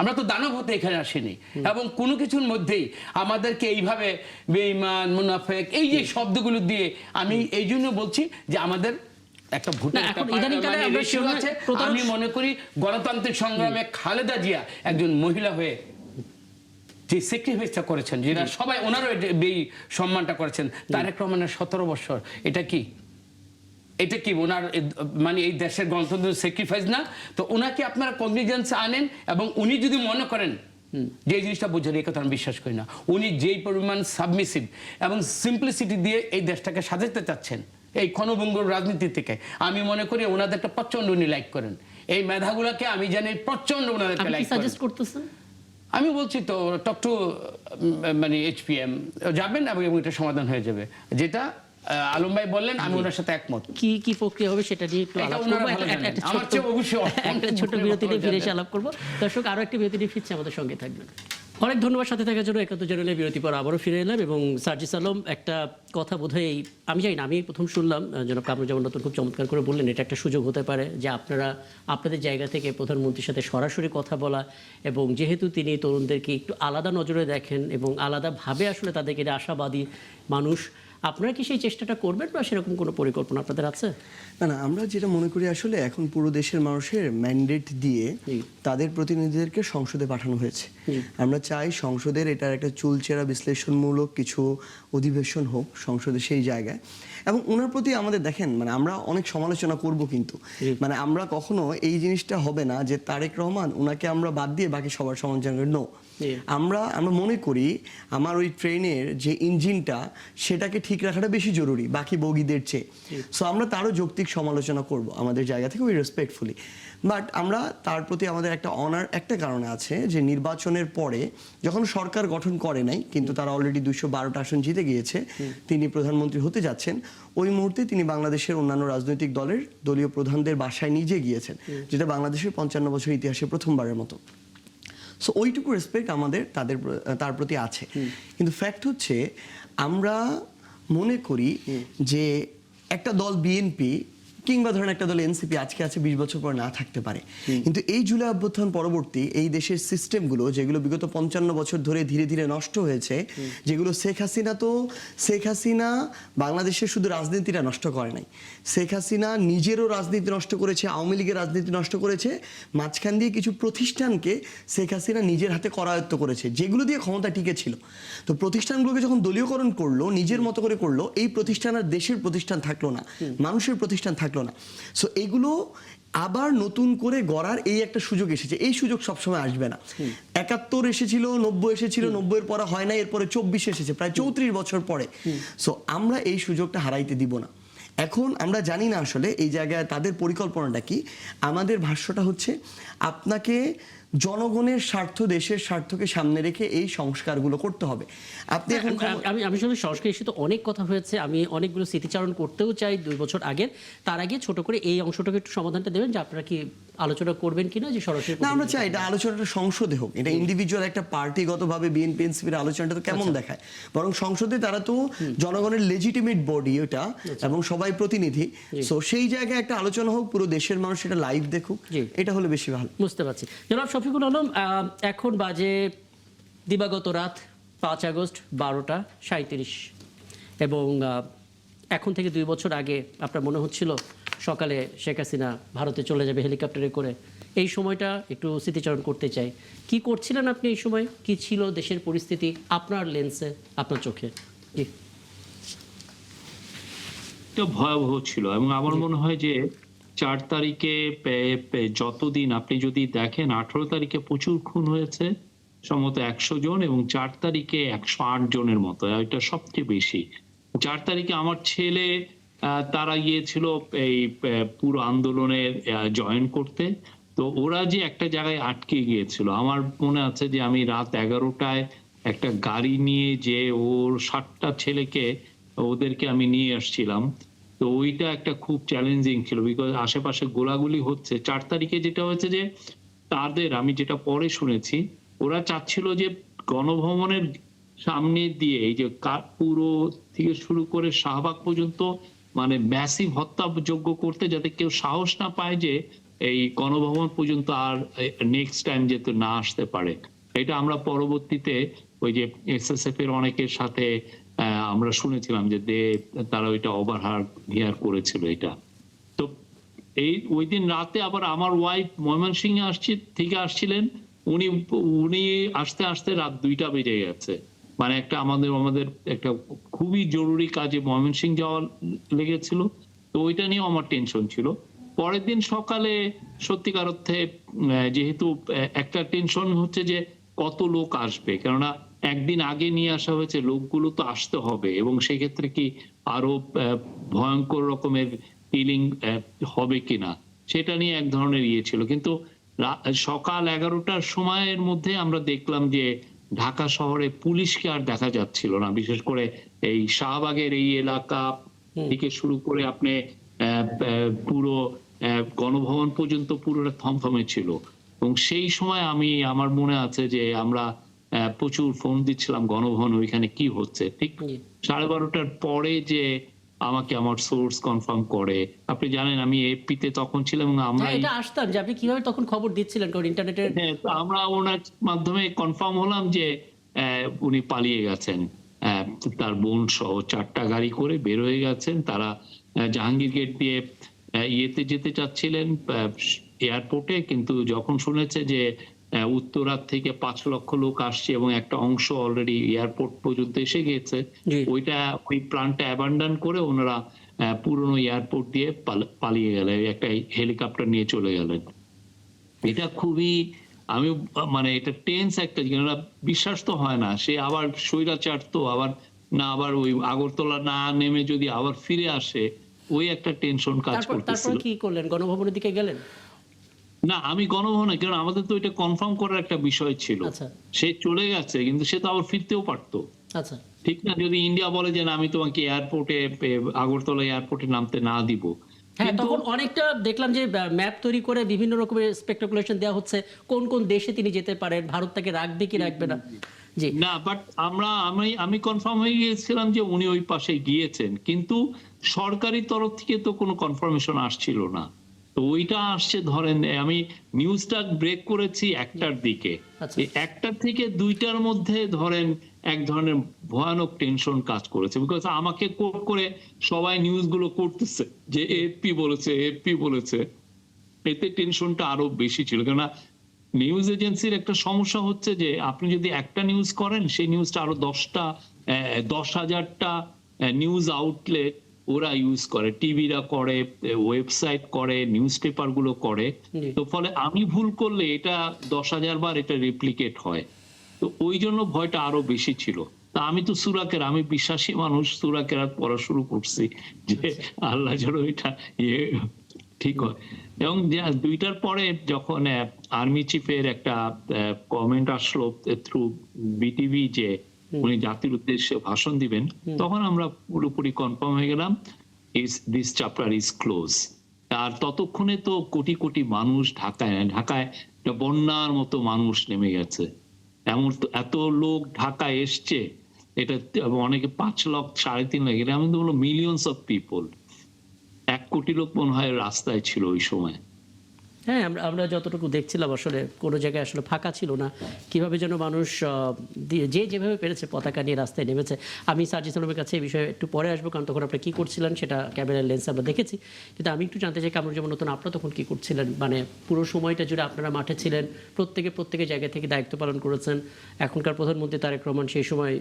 আমরা তো দানব হতে এখানে আসিনি। এবং কোনো কিছুর মধ্যেই আমাদেরকে এইভাবে বেঈমান, মুনাফেক এই যে শব্দগুলো দিয়ে, আমি এই জন্য বলছি যে আমাদের একটা ভোটের আমি মনে করি গণতান্ত্রিক সংগ্রামে খালেদা জিয়া একজন মহিলা হয়ে যে স্যাক্রিফাইসটা করেছেন, যেটা সবাই ওনারও এই সম্মানটা করেছেন। তারেক রহমানের 17 বছর, এটা কি ওনার মানে এই দেশের গণতন্ত্র স্যাক্রিফাইস না? তো ওনাকে আপনারা কনভিজেন্স আনেন, এবং উনি যদি মনে করেন যে এই জিনিসটা বোঝেন, এই কথা আমি বিশ্বাস করি না, উনি যেই পরিমাণ সাবমিসিভ এবং সিম্পলিসিটি দিয়ে এই দেশটাকে সাজাতে চাচ্ছেন এই ক্ষণভঙ্গুর রাজনীতি থেকে, আমি মনে করি ওনাদের একটা প্রচন্ড উনি লাইক করেন, এই মেধাগুলোকে আমি জানি প্রচন্ড ওনাদেরকে লাইক করেন। আমি বলছি তো টক টু মানে HPM যাবেন এবং এটা সমাধান হয়ে যাবে, যেটা আলম ভাই বললেন, আমি ওনার সাথে একমত। কি প্রক্রিয়া হবে সেটা নিয়ে একটু আলাপ করব, একটা ছোট বিরতি নিয়ে ফিরে এসে আলাপ করব। দর্শক, আরো একটি বিরতি নিয়ে ফিরছি, আমাদের সঙ্গে থাকবেন। অনেক ধন্যবাদ সাথে থাকার জন্য। 71 চ্যানেলে বিরতি পর আবারও ফিরে এলাম, এবং সার্জিস আলম একটা কথা বোধহয় আমি জানি না, আমি প্রথম শুনলাম, জনাব কামরুজ্জামান নতুন খুব চমৎকার করে বললেন, এটা একটা সুযোগ হতে পারে যে আপনারা আপনাদের জায়গা থেকে প্রধানমন্ত্রীর সাথে সরাসরি কথা বলা, এবং যেহেতু তিনি তরুণদেরকে একটু আলাদা নজরে দেখেন এবং আলাদাভাবে আসলে তাদেরকে আশাবাদী মানুষ, আপনারা কি সেই চেষ্টাটা করবেন বা সেরকম কোনো পরিকল্পনা আপনাদের আছে? না, আমরা যেটা মনে করি আসলে এখন পুরো দেশের মানুষের ম্যান্ডেট দিয়ে তাদের প্রতিনিধিদেরকে সংসদে পাঠানো হয়েছে। আমরা চাই সংসদের এটার একটা চুলচেরা বিশ্লেষণমূলক কিছু অধিবেশন হোক সংসদে সেই জায়গায়, এবং ওনার প্রতি আমাদের দেখেন মানে আমরা অনেক সমালোচনা করব, কিন্তু মানে আমরা কখনো এই জিনিসটা হবে না যে তারেক রহমান ওনাকে আমরা বাদ দিয়ে বাকি সবার সমালোচনা করি। নো, আমরা মনে করি আমার ওই ট্রেনের যে ইঞ্জিনটা সেটাকে ঠিক রাখাটা বেশি জরুরি বাকি বগিদের চেয়ে। সো আমরা তারও যৌক্তিক সমালোচনা করব আমাদের জায়গা থেকে, ওই রেসপেক্টফুলি। বাট আমরা তার প্রতি আমাদের একটা অনার একটা কারণে আছে যে নির্বাচনের পরে যখন সরকার গঠন করে নাই, কিন্তু তারা অলরেডি 212টা আসন জিতে গিয়েছে, তিনি প্রধানমন্ত্রী হতে যাচ্ছেন, ওই মুহূর্তে তিনি বাংলাদেশের অন্যান্য রাজনৈতিক দলের দলীয় প্রধানদের বাসায় নিজে গিয়েছেন, যেটা বাংলাদেশের 55 বছর ইতিহাসে প্রথমবারের মতো। সো ওইটুকু রেসপেক্ট আমাদের তার প্রতি আছে। কিন্তু ফ্যাক্ট হচ্ছে আমরা মনে করি যে একটা দল বিএনপি কিংবা ধরেন একটা দল এনসিপি আজকে আছে, 20 বছর পর না থাকতে পারে, কিন্তু এই জুলাই অভ্যুত্থান পরবর্তী এই দেশের সিস্টেমগুলো যেগুলো বিগত 55 বছর ধরে ধীরে ধীরে নষ্ট হয়েছে, যেগুলো শেখ হাসিনা বাংলাদেশের শুধু রাজনীতিটা নষ্ট করে নাই, শেখ হাসিনা নিজেরও রাজনীতি নষ্ট করেছে, আওয়ামী লীগের রাজনীতি নষ্ট করেছে, মাঝখান দিয়ে কিছু প্রতিষ্ঠানকে শেখ হাসিনা নিজের হাতে করায়ত্ত করেছে, যেগুলো দিয়ে ক্ষমতা টিকে ছিল। তো প্রতিষ্ঠানগুলোকে যখন দলীয়করণ করলো, নিজের মতো করে করলো, এই প্রতিষ্ঠান আর দেশের প্রতিষ্ঠান থাকলো না, মানুষের প্রতিষ্ঠান থাকলো না। সো এগুলো আবার নতুন করে গড়ার এই একটা সুযোগ এসেছে। এই সুযোগ সবসময় আসবে না। 71 এসেছিল, 90 এসেছিল, 90-এর পরে হয় না, এরপরে 24 এসেছে, প্রায় 34 বছর পরে। সো আমরা এই সুযোগটা হারাইতে দিব না। এখন আমরা জানি না আসলে এই জায়গায় তাদের পরিকল্পনাটা কি। আমাদের ভাষ্যটা হচ্ছে আপনাকে জনগণের স্বার্থ, দেশের স্বার্থকে সামনে রেখে এই সংস্কারগুলো করতে হবে। আপনি এখন আমি শুধু সংস্কার ইস্যু তো অনেক কথা হয়েছে, আমি অনেকগুলো স্মৃতিচারণ করতেও চাই 2 বছর আগের। তার আগে ছোট করে এই অংশটাকে একটু সমাধানটা দেবেন যে আপনারা কি আলোচনা করবেন কিনা, যে সরাসরি না, আমরা চাই এটা আলোচনাটা সংসদে হোক। এটা ইন্ডিভিজুয়াল একটা পার্টিগতভাবে বিএনপি এনসিপির আলোচনাটা তো কেমন দেখায়, বরং সংসদে তারা তো জনগণের লেজিটিমেট বডি ওটা, এবং সবাই প্রতিনিধি। সো সেই জায়গায় একটা আলোচনা হোক, পুরো দেশের মানুষ এটা লাইভ দেখুক, এটা হলে বেশি ভালো। বুঝতে পারছি। জনাব শফিকুল আলম, এখন বাজে দিবাগত রাত 5 আগস্ট 12:37, এবং এখন থেকে 2 বছর আগে আপনার মনে হচ্ছিল সকালে শেখ হাসিনা ভারতে চলে যাবে হেলিকপ্টারে করে। এই সময়টা একটু স্মৃতিচারণ করতে চাই। কি করছিলেন আপনি এই সময়? কি ছিল দেশের পরিস্থিতি আপনার লেন্সে, আপনার চোখে? জি। এটা ভয়াবহ ছিল, এবং আমার মনে হয় যে 4 তারিখে যতদিন আপনি যদি দেখেন, 18 তারিখে প্রচুর খুন হয়েছে, সম্ভবত 100 জন, এবং 4 তারিখে 108 জনের মতো, এটা সবচেয়ে বেশি। 4 তারিখে আমার ছেলে তারা গিয়েছিল এই পুরো আন্দোলনে জয়েন করতে। তো ওরা যে একটা জায়গায় আটকে গিয়েছিল, আমার মনে আছে যে আমি রাত 11টায় একটা গাড়ি নিয়ে যে ওর 7টা ছেলেকে, ওদেরকে আমি নিয়ে আসছিলাম। তো ওইটা একটা খুব চ্যালেঞ্জিং ছিল, বিকজ আশেপাশে গোলাগুলি হচ্ছে। 4 তারিখে যেটা হয়েছে যে তাদের, আমি যেটা পরে শুনেছি, ওরা চাচ্ছিল যে গণভবনের সামনে দিয়ে এই যে পুরো থেকে শুরু করে শাহবাগ পর্যন্ত মানে ম্যাসিভ হত্যাযজ্ঞ করতে, যাতে কেউ সাহস না পায় যে এই গণভবন পর্যন্ত আর নেক্সট টাইম যেতে না আসতে পারে। এটা আমরা পরবর্তীতে ওই যে এসএসএফ এর অনেকের সাথে আমরা শুনেছিলাম যে তারা ওইটা ওভারহিয়ার করেছিল এটা। তো ওই দিন রাতে আবার আমার ওয়াইফ ময়মনসিংহে আসছিলেন, উনি আসতে আসতে রাত 2টা বেজে গেছে। মানে একটা আমাদের একটা খুবই জরুরি কাজে ময়মনসিংহ যাওয়া লেগেছিল। তো ওইটা নিয়েও আমার টেনশন ছিল। পরের দিন সকালে সত্যিকার অর্থে যেহেতু একটা টেনশন হচ্ছে যে কত লোক আসবে, কেননা একদিন আগে নিয়ে আসা হয়েছে, লোকগুলো তো আসতে হবে, এবং সেক্ষেত্রে কি আরো ভয়ঙ্কর রকমের ফিলিং হবে কিনা, সেটা নিয়ে এক ধরনের ইয়ে ছিল। কিন্তু সকাল 11টার সময়ের মধ্যে আমরা দেখলাম যে ঢাকা শহরে পুলিশকে আর দেখা যাচ্ছিল না, বিশেষ করে এই শাহবাগের এই এলাকা থেকে শুরু করে আপনি পুরো গণভবন পর্যন্ত পুরোটা থমথমে ছিল। এবং সেই সময় আমার মনে আছে যে আমরা প্রচুর ফোন দিচ্ছিলাম গণভবন, ওইখানে কি হচ্ছে। ঠিক 12:30টার পরে যে আমাকে আমার সোর্স কনফার্ম করে, আপনি জানেন আমি এপিতে তখন ছিলাম, আমরা এটা আসতাম যে আপনি কিভাবে তখন খবর দিচ্ছিলেন, কারণ ইন্টারনেটে আমরা ওনার মাধ্যমে কনফার্ম হলাম যে উনি পালিয়ে গেছেন, তার বোন সহ 4টা গাড়ি করে বের হয়ে গেছেন। তারা জাহাঙ্গীর গেট দিয়ে ইয়েতে যেতে চাচ্ছিলেন এয়ারপোর্টে, কিন্তু যখন শুনেছে যে উত্তরার থেকে 5 লক্ষ লোক আসছে এবং একটা অংশ অলরেডি এয়ারপোর্ট পর্যন্ত এসে গেছে, ওই প্ল্যানটা অ্যাবান্ডন করে ওনারা পুরনো এয়ারপোর্ট দিয়ে পালিয়ে গেলেন, একটা হেলিকপ্টার নিয়ে চলে গেলেন। এটা খুবই, আমি মানে এটা টেন্স একটা, বিশ্বাস তো হয় না, সে আবার স্বৈরাচার, তো আবার না, আবার ওই আগরতলা না নেমে যদি আবার ফিরে আসে, ওই একটা টেনশন কাজ করতেছিল। তারপর কি করলেন? গণভবনের দিকে গেলেন? না, আমি গণভবনে, কারণ আমাদের তো এটা কনফার্ম করার একটা বিষয় ছিল। সে চলে গেছে, কিন্তু সে তো আবার ফিরতেও পারতো। আচ্ছা, ঠিক না? যদি ইন্ডিয়া বলে যে না, আমি তোমাকে এয়ারপোর্টে, আগরতলা এয়ারপোর্টে নামতে না দিব। হ্যাঁ, তখন অনেকটা দেখলাম যে ম্যাপ তৈরি করে বিভিন্ন রকমের স্পেকুলেশন দেওয়া হচ্ছে কোন কোন দেশে তিনি যেতে পারেন, ভারত তাকে রাখবে কি রাখবে না। জি না, বাট আমি কনফার্ম হয়ে গিয়েছিলাম যে উনি ওই পাশে গিয়েছেন, কিন্তু সরকারি তরফ থেকে তো কোনো কনফার্মেশন আসছিল না। তো ওইটা আসছে, ধরেন আমি নিউজটা ব্রেক করেছি 1টার দিকে, 1টা থেকে 2টার মধ্যে ধরেন এক ধরনের ভয়ানক টেনশন কাজ করেছে, বিকজ আমাকে কোট করে সবাই নিউজগুলো করতেছে যে এএফপি বলেছে। এতে টেনশনটা আরো বেশি ছিল, কেননা নিউজ এজেন্সির একটা সমস্যা হচ্ছে যে আপনি যদি একটা নিউজ করেন, সেই নিউজটা আরো 10,000টা নিউজ আউটলেট ওরা ইউজ করে, টিভিরা করে, ওয়েবসাইট করে, নিউজ পেপার গুলো করে। তো ফলে আমি ভুল করলে এটা 10,000 বার এটা রেপ্লিকেট হয়। তো ওই জন্য ভয়টা আরো বেশি ছিল। তা আমি তো সূরা-কেরাত, আমি বিশ্বাসী মানুষ, সূরা-কেরাত পড়া শুরু করছি যে আল্লাহ যেন এটা ঠিক হয়। এবং দুইটার পরে যখন আর্মি চিফের একটা কমেন্ট আসলো থ্রু বিটিভি যে উনি জাতির উদ্দেশ্যে ভাষণ দিবেন, তখন আমরা পুরোপুরি কনফার্ম হয়ে গেলাম দিস চ্যাপ্টার ইজ ক্লোজ। আর ততক্ষণে তো কোটি কোটি মানুষ ঢাকায় একটা বন্যার মতো মানুষ নেমে গেছে। এত লোক ঢাকায় এসছে, এটা অনেকে 5 লাখ 3.5 লাখ, এটা আমি তো বলবো মিলিয়নস অফ পিপল। 1 কোটি লোক মনে হয় রাস্তায় ছিল ওই সময়। হ্যাঁ, আমরা যতটুকু দেখছিলাম আসলে কোনো জায়গায় আসলে ফাঁকা ছিল না। কিভাবে যেন মানুষ যেভাবে পেরেছে পতাকা নিয়ে রাস্তায় নেমেছে। আমি সার্জিস আলমের কাছে এই বিষয়ে একটু পরে আসবো, কারণ তখন আপনারা কী করছিলেন সেটা ক্যামেরার লেন্সে আমরা দেখেছি। কিন্তু আমি একটু জানতে চাই কামরুজ্জামান নতুন, আপনারা তখন কী করছিলেন? মানে পুরো সময়টা জুড়ে আপনারা মাঠে ছিলেন, প্রত্যেকে জায়গা থেকে দায়িত্ব পালন করেছেন। এখনকার প্রধানমন্ত্রী তারেক রহমান সেই সময়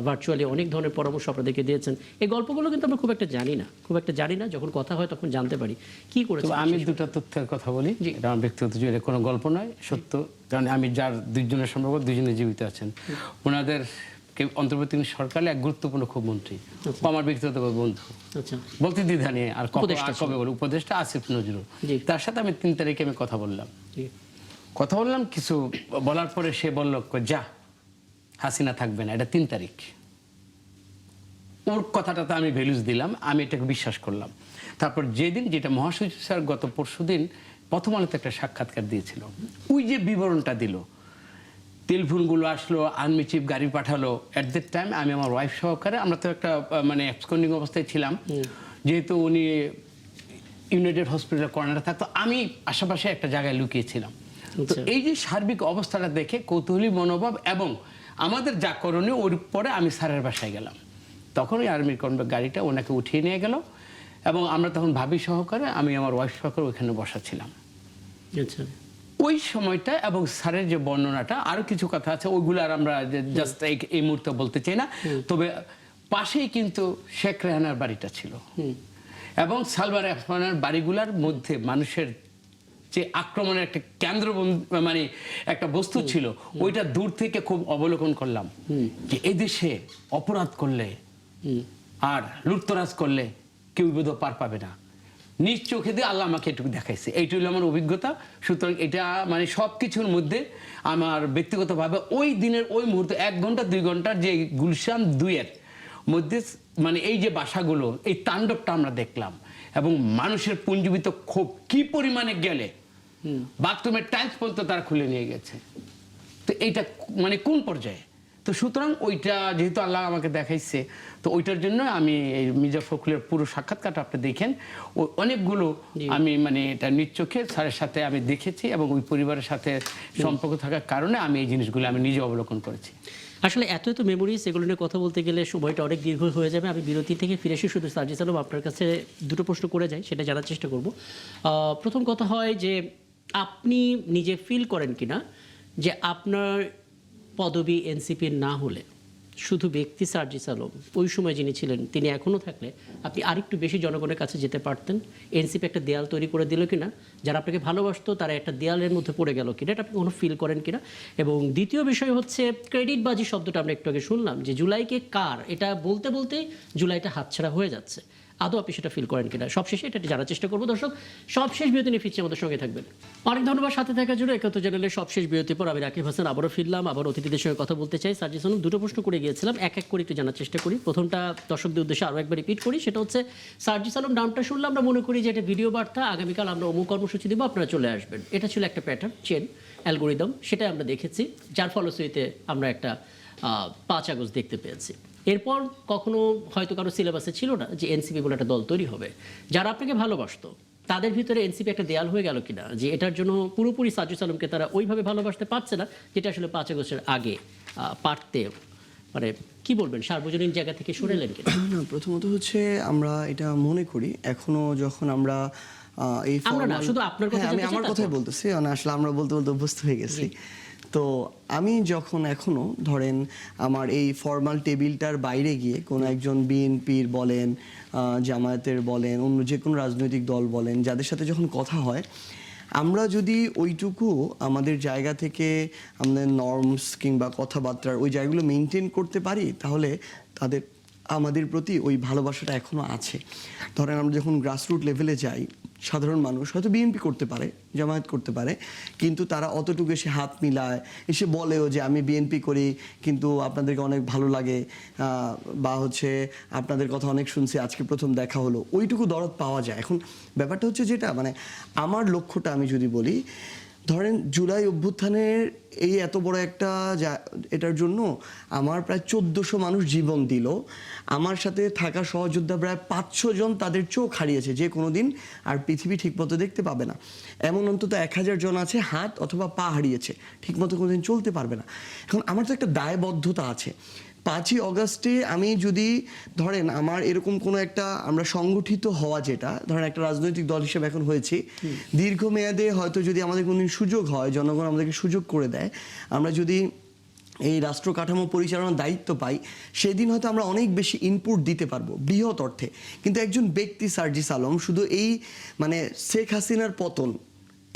ভার্চুয়ালি অনেক ধরনের পরামর্শ আপনাদেরকে দিয়েছেন। এই গল্পগুলো কিন্তু আমরা খুব একটা জানি না, যখন কথা হয় তখন জানতে পারি কি করেছে। আমি দুটো তথ্যের কথা বলি, এটা আমার ব্যক্তিগত জীবনে কোনো গল্প নয়, সত্য। কারণ আমি যার দুইজনের সম্পর্ক, দুইজনে জীবিত আছেন। ওনাদের অন্তর্বর্তীকালীন সরকারে এক গুরুত্বপূর্ণ খুব মন্ত্রী, আমার ব্যক্তিগত বন্ধু, আচ্ছা, বলতে দ্বিধা নিয়ে আর কবে বলে উপদেষ্টা আসিফ নজরুল। তার সাথে আমি 3 তারিখে আমি কথা বললাম, কিছু বলার পরে সে বলল যা হাসিনা থাকবে না, এটা 3 তারিখ। ওর কথাটাতে আমি ভ্যালুস দিলাম, আমি এটাকে বিশ্বাস করলাম। তারপর যেটা মহাসচিব স্যার গত পরশুদিন প্রথম আলোতে একটা সাক্ষাৎকার দিয়েছিল, ওই যে বিবরণটা দিল, টেলিফোনগুলো আসলো, আর্মি চিফ গাড়ি পাঠালো, অ্যাট দ্যাট টাইম আমি আমার ওয়াইফ সহকারে, আমরা তো একটা মানে অ্যাবসকন্ডিং অবস্থায় ছিলাম, যেহেতু উনি ইউনাইটেড হসপিটাল কর্নারে থাকতো, আমি আশেপাশে একটা জায়গায় লুকিয়েছিলাম। তো এই যে সার্বিক অবস্থাটা দেখে কৌতূহলী মনোভাব এবং আমাদের যা করণীয়, ওর পরে আমি স্যারের বাসায় গেলাম। তখন ওই আর্মির গাড়িটা ওনাকে উঠিয়ে নিয়ে গেল এবং আমরা তখন ভাবি সহকারে, আমি আমার ওয়াইফ সহকারে ওইখানে বসা ছিলাম। ওই সময়টা এবং স্যারের যে বর্ণনাটা, আরো কিছু কথা আছে, ওইগুলো আর আমরা জাস্ট এই মুহূর্তে বলতে চাই না। তবে পাশেই কিন্তু শেখ রেহানার বাড়িটা ছিল এবং সালমান এফরানের বাড়িগুলোর মধ্যে মানুষের যে আক্রমণের একটা কেন্দ্র, মানে একটা বস্তু ছিল, ওইটা দূর থেকে খুব অবলোকন করলাম যে এই দেশে অপরাধ করলে আর লুটতরাজ করলে কেউ বোধহয় পার পাবে না। নিজ চোখে দিয়ে আল্লাহ আমাকে এটুকু দেখাইছে, এইটা হলো আমার অভিজ্ঞতা। সুতরাং এটা মানে সবকিছুর মধ্যে আমার ব্যক্তিগতভাবে ওই দিনের ওই মুহূর্তে 1 ঘন্টা 2 ঘন্টার যে গুলশান 2-এর মধ্যে মানে এই যে বাসাগুলো, এই তাণ্ডবটা আমরা দেখলাম এবং মানুষের পুঞ্জীবিত ক্ষোভ কি পরিমাণে গেলে বাথরুমের টাইলস পর্যন্ত তারা খুলে নিয়ে গেছে। তো এইটা মানে কোন পর্যায়ে? তো সুতরাং ওইটা যেহেতু আল্লাহ আমাকে দেখাইছে, তো ওইটার জন্য আমি এই মির্জা ফখরুলের পুরো সাক্ষাৎকারটা আপনি দেখেন, ওই অনেকগুলো আমি মানে এটা নিজ চোখে স্যারের সাথে আমি দেখেছি এবং ওই পরিবারের সাথে সম্পর্ক থাকার কারণে আমি এই জিনিসগুলো আমি নিজে অবলোকন করেছি। আসলে এত মেমোরিজ, এগুলো নিয়ে কথা বলতে গেলে সময়টা অনেক দীর্ঘ হয়ে যাবে। আমি বিরতি থেকে ফিরে এসে শুধু সার্জিস আলম আপনার কাছে দুটো প্রশ্ন করে যাই, সেটা জানার চেষ্টা করব। প্রথম কথা হয় যে আপনি নিজে ফিল করেন কিনা যে আপনার পদবি এনসিপির না হলে শুধু ব্যক্তি সার্জিস আলম ওই সময় যিনি ছিলেন, তিনি এখনও থাকলে আপনি আরেকটু বেশি জনগণের কাছে যেতে পারতেন? এনসিপি একটা দেয়াল তৈরি করে দিল কিনা, যারা আপনাকে ভালোবাসতো তারা একটা দেয়ালের মধ্যে পড়ে গেল কিনা, এটা আপনি কোনো ফিল করেন কিনা? এবং দ্বিতীয় বিষয় হচ্ছে ক্রেডিটবাজি শব্দটা আমরা একটু আগে শুনলাম যে জুলাইকে কার, এটা বলতে বলতেই জুলাইটা হাতছাড়া হয়ে যাচ্ছে, আদৌ আপনি সেটা ফিল করেন কিনা? সবশেষে এটা জানার চেষ্টা করবো। দর্শক, সবশেষ বিরতি নিয়ে ফিরছি, আমাদের সঙ্গে থাকবেন। অনেক ধন্যবাদ সাথে থাকার জন্য। একাত্তর চ্যানেলের সবশেষ বিরতির পর আমি রাকিব হাসান আবারও ফিরলাম, আবার অতিথিদের সঙ্গে কথা বলতে চাই। সার্জিস আলম, দুটো প্রশ্ন করে গিয়েছিলাম, এক এক করে একটু জানার চেষ্টা করি। প্রথমটা দর্শকদের উদ্দেশ্যে আরও একবার রিপিট করি, সেটা হচ্ছে সার্জিস আলম নামটা শুনলে আমরা মনে করি যে এটা ভিডিও বার্তা, আগামীকাল আমরা অমুক কর্মসূচি দেবো, আপনারা চলে আসবেন। এটা ছিল একটা প্যাটার্ন, চেন, অ্যালগোরিদম, সেটাই আমরা দেখেছি, যার ফলশ্রুতিতে আমরা একটা 5 আগস্ট দেখতে পেয়েছি। এরপর কখনো হয়তো কারো সিলেবাসে ছিল না যে এনসিপি বলে একটা দল তৈরি হবে। যারা আপনাকে ভালোবাসতো তাদের ভিতরে এনসিপি একটা দেয়াল হয়ে গেল কিনা, যে এটার জন্য পুরোপুরি সার্জিস আলমকে তারা ওইভাবে ভালোবাসতে পারছে না যেটা আসলে 5 আগস্টের আগে পারতে, মানে কি বলবেন, সার্বজনীন জায়গা থেকে সরে এলেন কিনা? না, প্রথমত হচ্ছে আমরা এটা মনে করি এখনো যখন আমরা এই আমরা না, শুধু আপনার কথা, আমি আমার কথাই বলতেছি, মানে আসলে আমরা বলতে বলতে অভ্যস্ত হয়ে গেছি। তো আমি যখন এখনো ধরেন আমার এই ফর্মাল টেবিলটার বাইরে গিয়ে কোনো একজন বিএনপির বলেন, জামায়াতের বলেন, অন্য যে কোনো রাজনৈতিক দল বলেন, যাদের সাথে যখন কথা হয়, আমরা যদি ওইটুকু আমাদের জায়গা থেকে আমাদের নর্মস কিংবা কথাবার্তার ওই জায়গাগুলো মেনটেন করতে পারি, তাহলে তাদের আমাদের প্রতি ওই ভালোবাসাটা এখনো আছে। ধরেন আমরা যখন গ্রাসরুট লেভেলে যাই, সাধারণ মানুষ হয়তো বিএনপি করতে পারে, জামায়াত করতে পারে, কিন্তু তারা অতটুকু এসে হাত মিলায়, এসে বলেও যে আমি বিএনপি করি কিন্তু আপনাদেরকে অনেক ভালো লাগে, বা হচ্ছে আপনাদের কথা অনেক শুনছি, আজকে প্রথম দেখা হলো, ওইটুকু দরদ পাওয়া যায়। এখন ব্যাপারটা হচ্ছে যেটা মানে আমার লক্ষ্যটা আমি যদি বলি, ধরেন জুলাই অভ্যুত্থানের এই এত বড় একটা এটার জন্য আমার প্রায় 1400 মানুষ জীবন দিল, আমার সাথে থাকা সহযোদ্ধা প্রায় 500 জন তাদের চোখ হারিয়েছে যে কোনোদিন আর পৃথিবী ঠিকমতো দেখতে পাবে না, এমন অন্তত 1000 জন আছে হাত অথবা পা হারিয়েছে, ঠিকমতো কোনোদিন চলতে পারবে না। এখন আমার তো একটা দায়বদ্ধতা আছে। 5ই অগাস্টে আমি যদি ধরেন আমার এরকম কোনো একটা আমরা সংগঠিত হওয়া, যেটা ধরেন একটা রাজনৈতিক দল হিসেবে এখন হয়েছি, দীর্ঘমেয়াদে হয়তো যদি আমাদের কোনোদিন সুযোগ হয়, জনগণ আমাদেরকে সুযোগ করে দেয়, আমরা যদি এই রাষ্ট্র কাঠামো পরিচালনার দায়িত্ব পাই, সেদিন হয়তো আমরা অনেক বেশি ইনপুট দিতে পারবো বৃহৎ অর্থে। কিন্তু একজন ব্যক্তি সার্জিস আলম শুধু এই মানে শেখ হাসিনার পতন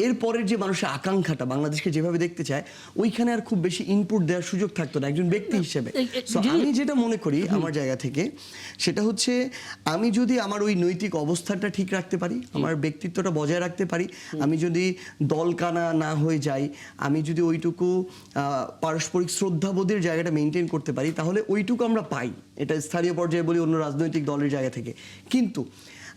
এরপরের যে মানুষের আকাঙ্ক্ষাটা বাংলাদেশকে যেভাবে দেখতে চায়, ওইখানে আর খুব বেশি ইনপুট দেওয়ার সুযোগ থাকতো না একজন ব্যক্তি হিসেবে। So, আমি যেটা মনে করি আমার জায়গা থেকে, সেটা হচ্ছে আমি যদি আমার ওই নৈতিক অবস্থাটা ঠিক রাখতে পারি, আমার ব্যক্তিত্বটা বজায় রাখতে পারি, আমি যদি দলকানা না হয়ে যাই, আমি যদি ওইটুকু পারস্পরিক শ্রদ্ধাবোধের জায়গাটা মেনটেন করতে পারি, তাহলে ওইটুকু আমরা পাই। এটা স্থানীয় পর্যায়ে বলি, অন্য রাজনৈতিক দলের জায়গা থেকে। কিন্তু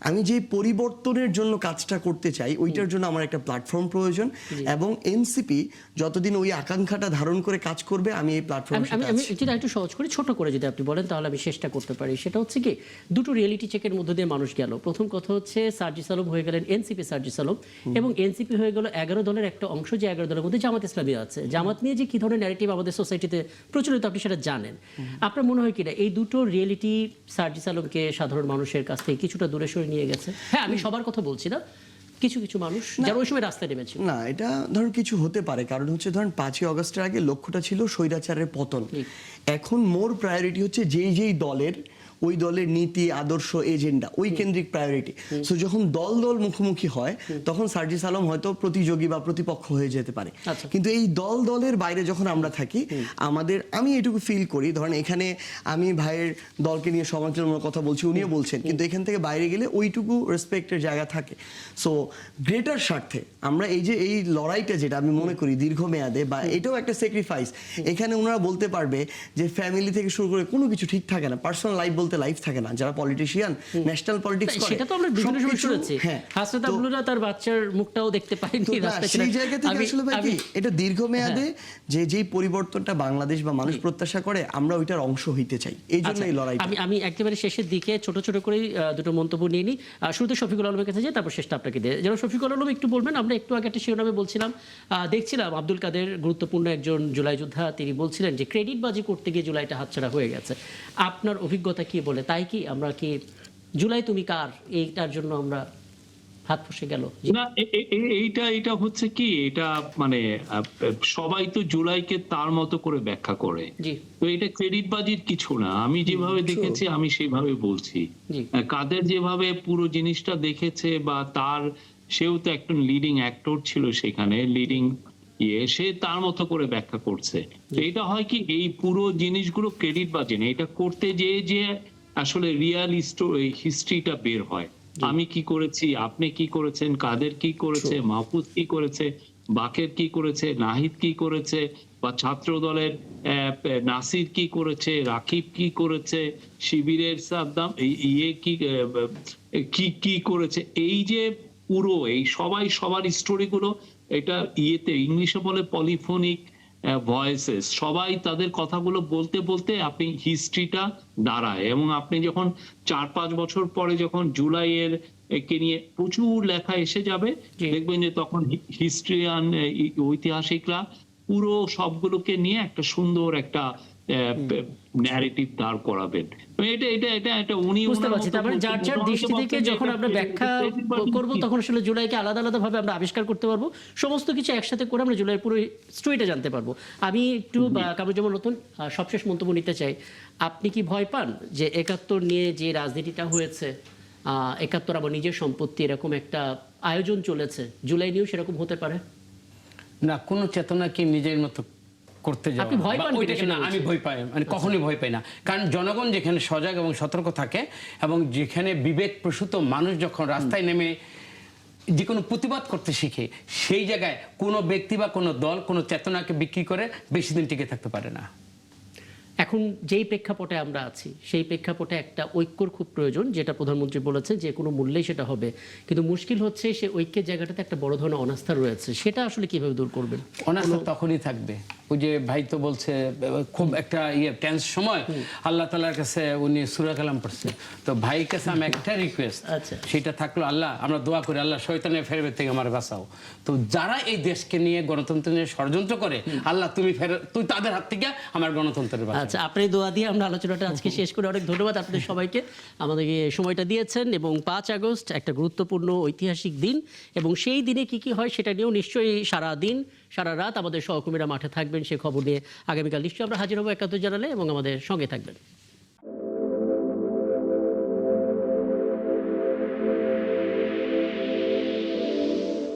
আমি যে পরিবর্তনের জন্য কাজটা করতে চাই, ওইটার জন্য আমার একটা প্ল্যাটফর্ম প্রয়োজন, এবং এনসিপি যতদিন ওই আকাঙ্ক্ষাটা ধারণ করে কাজ করবে, আমি এই প্ল্যাটফর্ম আমি যেটা একটু সহজ করে ছোট করে যদি আপনি বলেন তাহলে আমি চেষ্টা করতে পারি। সেটা হচ্ছে কি, দুটো রিয়েলিটি চেকের মধ্যে দিয়ে মানুষ গেল। প্রথম কথা হচ্ছে সার্জিস আলম হয়ে গেলেন এনসিপি সার্জিস আলম, এবং এনসিপি হয়ে গেল 11 দলের একটা অংশ, যে 11 দলের মধ্যে জামাত ইসলামী আছে। জামাত নিয়ে যে কি ধরনের ন্যারেটিভ আমাদের সোসাইটিতে প্রচলিত, আপনি সেটা জানেন। আপনার মনে হয় কিনা এই দুটো রিয়েলিটি সার্জিস আলমকে সাধারণ মানুষের কাছ থেকে কিছুটা দূরে সরে নিয়ে গেছে? হ্যাঁ, আমি সবার কথা বলছি না, কিছু কিছু মানুষ যারা ওই সময় রাস্তায় নেমেছিল। না, এটা ধরুন কিছু হতে পারে, কারণ হচ্ছে ধরুন 5ই অগস্টের আগে লক্ষ্যটা ছিল স্বৈরাচারের পতন। এখন মোর প্রায়োরিটি হচ্ছে যেই দলের ওই দলের নীতি, আদর্শ, এজেন্ডা, ওই কেন্দ্রিক প্রায়োরিটি। সো যখন দল মুখোমুখি হয়, তখন সার্জিস আলম হয়তো প্রতিযোগী বা প্রতিপক্ষ হয়ে যেতে পারে। কিন্তু এই দলের বাইরে যখন আমরা থাকি, আমি এটুকু ফিল করি, ধরেন এখানে আমি ভাইয়ের দলকে নিয়ে সমালোচনামূলক কথা বলছি, উনিও বলছেন, কিন্তু এখান থেকে বাইরে গেলে ওইটুকু রেসপেক্টের জায়গা থাকে। সো গ্রেটার স্বার্থে আমরা এই লড়াইটা, যেটা আমি মনে করি দীর্ঘমেয়াদে, বা এটাও একটা স্যাক্রিফাইস। এখানে ওনারা বলতে পারবে যে ফ্যামিলি থেকে শুরু করে কোনো কিছু ঠিক থাকে না, পার্সোনাল লাইফ লাইফ থাকে না, যারা পলিটিশিয়ান, ন্যাশনাল পলিটিক্স করে, সেটা তো আমরা বিভিন্ন সময় শুনেছি। হাসনাত আব্দুল্লাহ তার বাচ্চার মুখটাও দেখতে পাইনি রাস্তায়। সেই জায়গা থেকে আসলে ভাই কি, এটা দীর্ঘমেয়াদে যেই পরিবর্তনটা বাংলাদেশ বা মানুষ প্রত্যাশা করে, আমরা ওইটার অংশ হইতে চাই, এই জন্য এই লড়াই। আমি একেবারে শেষের দিকে ছোট ছোট করে দুটো মন্তব্য নিয়ে নিই। শুরুতে শফিকুল আলমের কাছে যাই, তারপর শেষটা আপনাকে দিয়ে। যেন শফিকুল আলম একটু বলবেন, আমরা একটু আগে একটা শিরোনামে বলছিলাম, দেখছিলাম আব্দুল কাদের গুরুত্বপূর্ণ একজন জুলাই যোদ্ধা, তিনি বলছিলেন যে ক্রেডিট বাজি করতে গিয়ে জুলাইটা হাতছাড়া হয়ে গেছে। আপনার অভিজ্ঞতা কি বলে? তাই কি আমরা কি জুলাই তুমি কার, এইটার জন্য আমরা হাত ফসে গেল? না, এইটা হচ্ছে কি, এটা মানে সবাই তো জুলাইকে তার মতো করে ব্যাখ্যা করে, তো এটা ক্রেডিট বাজির কিছু না। আমি যেভাবে দেখেছি আমি সেইভাবে বলছি। কাদের যেভাবে পুরো জিনিসটা দেখেছে, বা সেও তো একটা লিডিং অ্যাক্টর ছিল সেখানে, লিডিং সে তার মতো করে ব্যাখ্যা করছে। এটা হয় কি, এই পুরো জিনিসগুলো ক্রেডিট বাজি না, এটা করতে যে আসলে রিয়াল হিস্ট্রিটা বের হয়। আমি কি করেছি, আপনি কি করেছেন, কাদের কি করেছে, মাহফুজ কি করেছে, বাকের কি করেছে, নাহিদ কি করেছে, বা ছাত্র দলের নাসির কি করেছে, রাকিব কি করেছে, শিবিরের সাদ্দাম কি করেছে। এই যে পুরো এই সবার স্টোরিগুলো, এটা ইংলিশে বলে পলিফোনিক ভয়েসেস, সবাই তাদের কথাগুলো বলতে বলতে আপনি হিস্ট্রিটা দাঁড়ায়। এবং আপনি যখন 4-5 বছর পরে যখন জুলাইয়ের কে নিয়ে প্রচুর লেখা এসে যাবে, দেখবেন যে তখন হিস্ট্রিয়ান, ঐতিহাসিকরা পুরো সবগুলোকে নিয়ে একটা সুন্দর একটা ন্যারেটিভ দাঁড় করাবেন। এটা উনি বুঝতে পারছি। তারপরে যার যার দৃষ্টি থেকে যখন আমরা ব্যাখ্যা করব, তখন আসলে জুলাইকে আলাদা আলাদা ভাবে আমরা আবিষ্কার করতে পারবো, সমস্ত কিছু একসাথে করে আমরা জুলাইয়ের পুরো স্টোরিটা জানতে পারবো। আমি একটু কামরুজ্জামান নতুন সবশেষ মন্তব্য নিতে চাই। আপনি কি ভয় পান যে 71 নিয়ে যে রাজনীতিটা হয়েছে, 71 আবার নিজের সম্পত্তি, এরকম একটা আয়োজন চলেছে, জুলাই নিয়েও সেরকম হতে পারে? না, কোনো চেতনাকে নিজের মতো করতে যাওয়া আপনি ভয় বা পান ওইটাকে কিনা না, সেটা আমি ভয় পাই, মানে কখনোই ভয় পাই না। কারণ জনগণ যেখানে সজাগ এবং সতর্ক থাকে এবং যেখানে বিবেক প্রসূত মানুষ যখন রাস্তায় নেমে যে কোনো প্রতিবাদ করতে শিখে, সেই জায়গায় কোনো ব্যক্তি বা কোনো দল কোনো চেতনাকে বিক্রি করে বেশি দিন টিকে থাকতে পারে না। এখন যেই প্রেক্ষাপটে আমরা আছি সেই প্রেক্ষাপটে একটা ঐক্যর খুব প্রয়োজন, যেটা প্রধানমন্ত্রী বলেছে যে কোনো মূল্যেই সেটা হবে, কিন্তু মুশকিল হচ্ছে সে ঐক্যের জায়গাটাতে একটা বড় ধরনের অনাস্থা রয়েছে, সেটা আসলে কিভাবে দূর করবেন? অনাস্থা তখনই থাকবে, ওই যে ভাই তো বলছে খুব একটা টেন্স সময় আল্লাহ তাআলার কাছে উনি সূরা কালাম পড়ছে, তো ভাইয়ের কাছে আমি একটা রিকোয়েস্ট, আচ্ছা। সেটা থাকলো আল্লাহ আমরা দোয়া করি আল্লাহ শয়তানের ফেরবের থেকে আমার বাঁচাও। তো যারা এই দেশকে নিয়ে গণতন্ত্র নিয়ে ষড়যন্ত্র করে, আল্লাহ তুই তাদের হাত থেকে আমার গণতন্ত্রের বাঁচাও। আচ্ছা, আপনি দোয়া দিয়ে আমরা আলোচনাটা আজকে শেষ করে অনেক ধন্যবাদ আপনাদের সবাইকে আমাদেরকে সময়টা দিয়েছেন। এবং 5 আগস্ট একটা গুরুত্বপূর্ণ ঐতিহাসিক দিন, এবং সেই দিনে কি কি হয় সেটা নিয়েও নিশ্চয়ই সারা দিন সারা রাত আমাদের সহকর্মীরা মাঠে থাকবেন, সে খবর নিয়ে আগামীকাল নিশ্চয়ই আমরা হাজির হবো 71 জানালে, এবং আমাদের সঙ্গে থাকবেন।